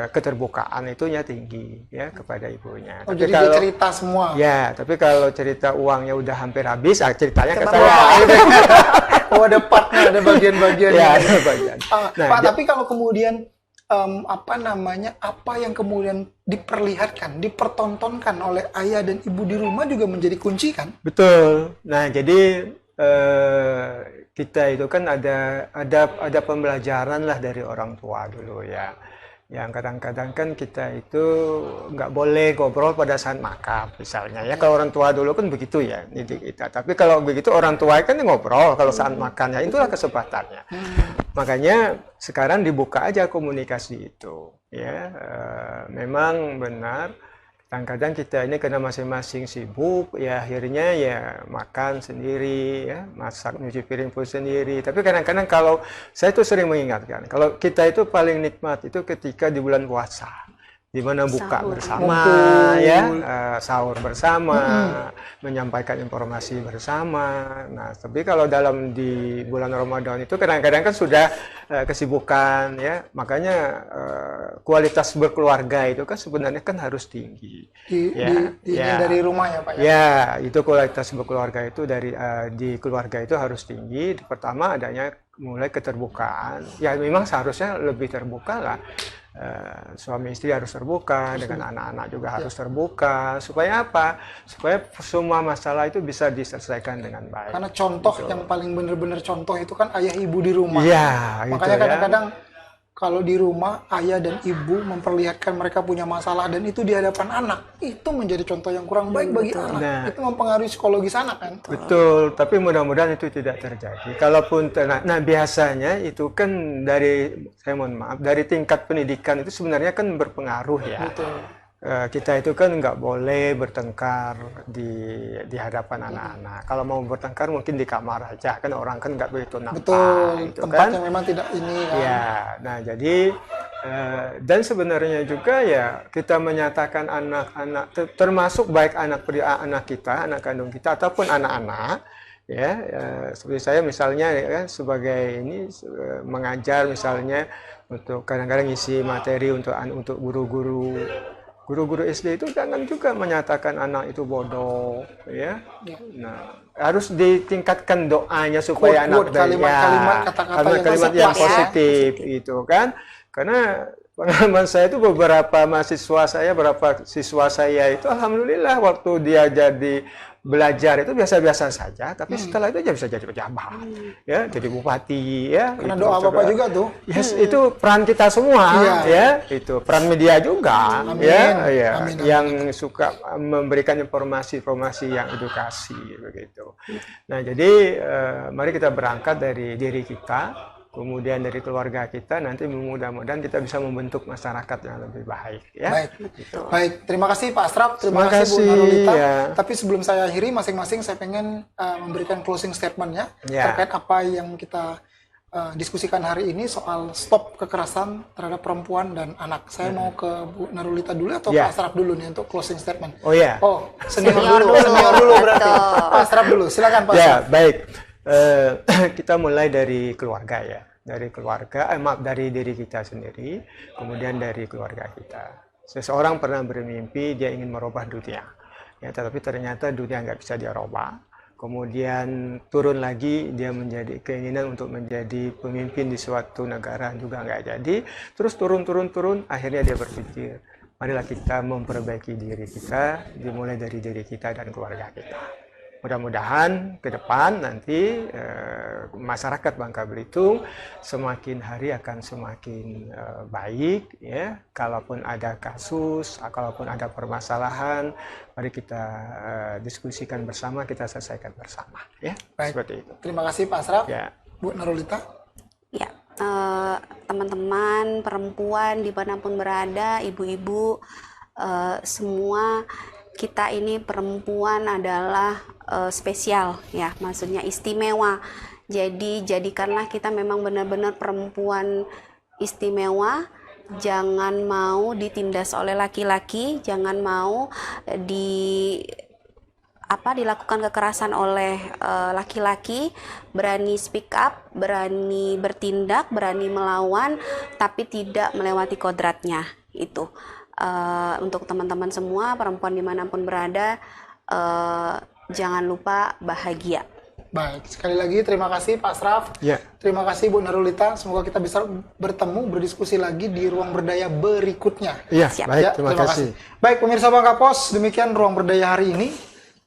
[SPEAKER 3] keterbukaan itunya tinggi ya kepada ibunya.
[SPEAKER 2] Oh,
[SPEAKER 3] tapi
[SPEAKER 2] jadi
[SPEAKER 3] kalau
[SPEAKER 2] dia cerita semua.
[SPEAKER 3] Ya, tapi kalau cerita uangnya udah hampir habis, ceritanya ke
[SPEAKER 2] Kenapa,
[SPEAKER 3] saya.
[SPEAKER 2] Pak? Oh, ada partnya, ada bagian-bagian.
[SPEAKER 3] Ya, ada bagian.
[SPEAKER 2] Nah, Pak, tapi kalau kemudian apa yang kemudian diperlihatkan, dipertontonkan oleh ayah dan ibu di rumah juga menjadi kunci kan?
[SPEAKER 3] Betul. Nah, jadi kita itu kan ada pembelajaran lah dari orang tua dulu ya. Yang kadang-kadang kan kita itu nggak boleh ngobrol pada saat makan misalnya ya. Kalau orang tua dulu kan begitu ya didik kita. Tapi kalau begitu orang tua kan ngobrol kalau saat makan, ya itulah kesempatannya. Makanya sekarang dibuka aja komunikasi itu ya. Memang benar Kadang-kadang kita ini karena masing-masing sibuk, ya akhirnya ya makan sendiri, ya masak, nyuci piring pun sendiri. Tapi kadang-kadang kalau saya tuh sering mengingatkan, kalau kita itu paling nikmat itu ketika di bulan puasa, di mana buka
[SPEAKER 4] Sahur.
[SPEAKER 3] bersama,
[SPEAKER 2] Ngumpul.
[SPEAKER 3] ya sahur bersama, menyampaikan informasi bersama. Nah, tapi kalau dalam di bulan Ramadan itu kadang-kadang kan sudah kesibukan, ya, makanya kualitas berkeluarga itu kan sebenarnya kan harus tinggi.
[SPEAKER 2] Dari rumah ya Pak ya?
[SPEAKER 3] Ya, itu kualitas berkeluarga itu di keluarga itu harus tinggi. Pertama adanya mulai keterbukaan. Ya memang seharusnya lebih terbuka lah. Suami istri harus terbuka, dengan anak-anak juga harus terbuka. Supaya apa? Supaya semua masalah itu bisa diselesaikan dengan baik.
[SPEAKER 2] Karena contoh yang paling benar-benar contoh itu kan ayah ibu di rumah.
[SPEAKER 3] Iya,
[SPEAKER 2] Makanya
[SPEAKER 3] gitu,
[SPEAKER 2] kadang-kadang kalau di rumah ayah dan ibu memperlihatkan mereka punya masalah dan itu di hadapan anak, itu menjadi contoh yang kurang baik bagi anak.
[SPEAKER 3] Nah.
[SPEAKER 2] Itu mempengaruhi psikologis anak kan.
[SPEAKER 3] Betul, tapi mudah-mudahan itu tidak terjadi. Kalaupun nah biasanya itu kan saya mohon maaf, dari tingkat pendidikan itu sebenarnya kan berpengaruh ya.
[SPEAKER 2] Betul.
[SPEAKER 3] Kita itu kan nggak boleh bertengkar di hadapan anak-anak. Kalau mau bertengkar mungkin di kamar aja, kan orang kan nggak begitu nampak.
[SPEAKER 2] Betul,
[SPEAKER 3] gitu
[SPEAKER 2] tempat
[SPEAKER 3] kan.
[SPEAKER 2] yang memang tidak ini kan.
[SPEAKER 3] Ya, nah jadi dan sebenarnya juga ya kita menyatakan anak-anak termasuk baik anak kita, anak kandung kita ataupun anak-anak, ya seperti saya misalnya ya kan sebagai ini mengajar misalnya untuk kadang-kadang isi materi untuk guru-guru SD itu jangan juga menyatakan anak itu bodoh, ya. Nah, harus ditingkatkan doanya supaya anak
[SPEAKER 2] kalimat-kalimat, kata-kata
[SPEAKER 3] yang
[SPEAKER 2] yang
[SPEAKER 3] positif itu kan. Karena pengalaman saya itu beberapa siswa saya itu alhamdulillah waktu dia jadi belajar itu biasa-biasa saja, tapi setelah itu dia bisa jadi pejabat, ya, jadi bupati, ya.
[SPEAKER 2] Karena
[SPEAKER 3] itu
[SPEAKER 2] doa Bapak juga tuh.
[SPEAKER 3] Yes, itu peran kita semua, ya, itu peran media juga,
[SPEAKER 2] Amin.
[SPEAKER 3] ya,
[SPEAKER 2] Amin.
[SPEAKER 3] yang suka memberikan informasi yang edukasi begitu. Nah, jadi mari kita berangkat dari diri kita, kemudian dari keluarga kita, nanti mudah-mudahan kita bisa membentuk masyarakat yang lebih baik, ya.
[SPEAKER 2] Baik, terima kasih Pak Asraf, terima kasih Bu Narulita. Ya. Tapi sebelum saya akhiri, masing-masing saya pengen memberikan closing statement-nya terkait apa yang kita diskusikan hari ini soal stop kekerasan terhadap perempuan dan anak. Saya mau ke Bu Narulita dulu atau Pak Asraf dulu nih untuk closing statement?
[SPEAKER 3] Oh ya.
[SPEAKER 2] Oh, senior dulu berarti. Pak Asraf dulu, silakan Pak Asraf.
[SPEAKER 3] Ya, baik. Kita mulai dari keluarga ya, dari diri kita sendiri, kemudian dari keluarga kita. Seseorang pernah bermimpi dia ingin merubah dunia, ya, tetapi ternyata dunia nggak bisa dia rubah. Kemudian turun lagi dia menjadi keinginan untuk menjadi pemimpin di suatu negara juga nggak jadi. Terus turun, akhirnya dia berpikir, marilah kita memperbaiki diri kita, dimulai dari diri kita dan keluarga kita. Mudah-mudahan ke depan nanti masyarakat Bangka Belitung semakin hari akan semakin baik, ya. Kalaupun ada kasus, kalaupun ada permasalahan, mari kita diskusikan bersama, kita selesaikan bersama, ya.
[SPEAKER 2] Baik.
[SPEAKER 3] Seperti itu.
[SPEAKER 2] Terima kasih Pak Asraf.
[SPEAKER 3] Ya.
[SPEAKER 2] Bu Narulita.
[SPEAKER 4] Ya, teman-teman perempuan dimanapun berada, ibu-ibu, semua kita ini perempuan adalah spesial, ya, maksudnya istimewa. Jadi jadikanlah kita memang benar-benar perempuan istimewa. Jangan mau ditindas oleh laki-laki, jangan mau dilakukan kekerasan oleh laki-laki. Berani speak up, berani bertindak, berani melawan, tapi tidak melewati kodratnya. Itu untuk teman-teman semua perempuan dimanapun berada, jangan lupa bahagia.
[SPEAKER 2] Baik, sekali lagi terima kasih Pak Asraf.
[SPEAKER 3] Ya.
[SPEAKER 2] Terima kasih Bu Narulita. Semoga kita bisa bertemu, berdiskusi lagi di ruang berdaya berikutnya.
[SPEAKER 3] Iya,
[SPEAKER 4] Siap.
[SPEAKER 3] baik,
[SPEAKER 2] Ya,
[SPEAKER 3] terima kasih.
[SPEAKER 2] Baik, pemirsa Bangka Pos, demikian ruang berdaya hari ini.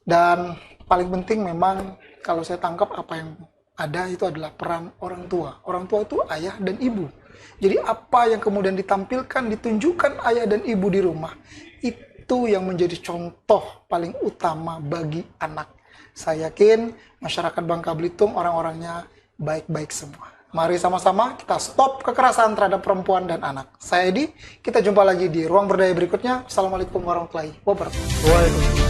[SPEAKER 2] Dan paling penting memang kalau saya tangkap apa yang ada itu adalah peran orang tua. Orang tua itu ayah dan ibu. Jadi apa yang kemudian ditampilkan, ditunjukkan ayah dan ibu di rumah, itu yang menjadi contoh paling utama bagi anak. Saya yakin masyarakat Bangka Belitung orang-orangnya baik-baik semua. Mari sama-sama kita stop kekerasan terhadap perempuan dan anak. Saya Edi, kita jumpa lagi di Ruang Berdaya berikutnya. Assalamualaikum warahmatullahi wabarakatuh.
[SPEAKER 3] Waalaikumsalam.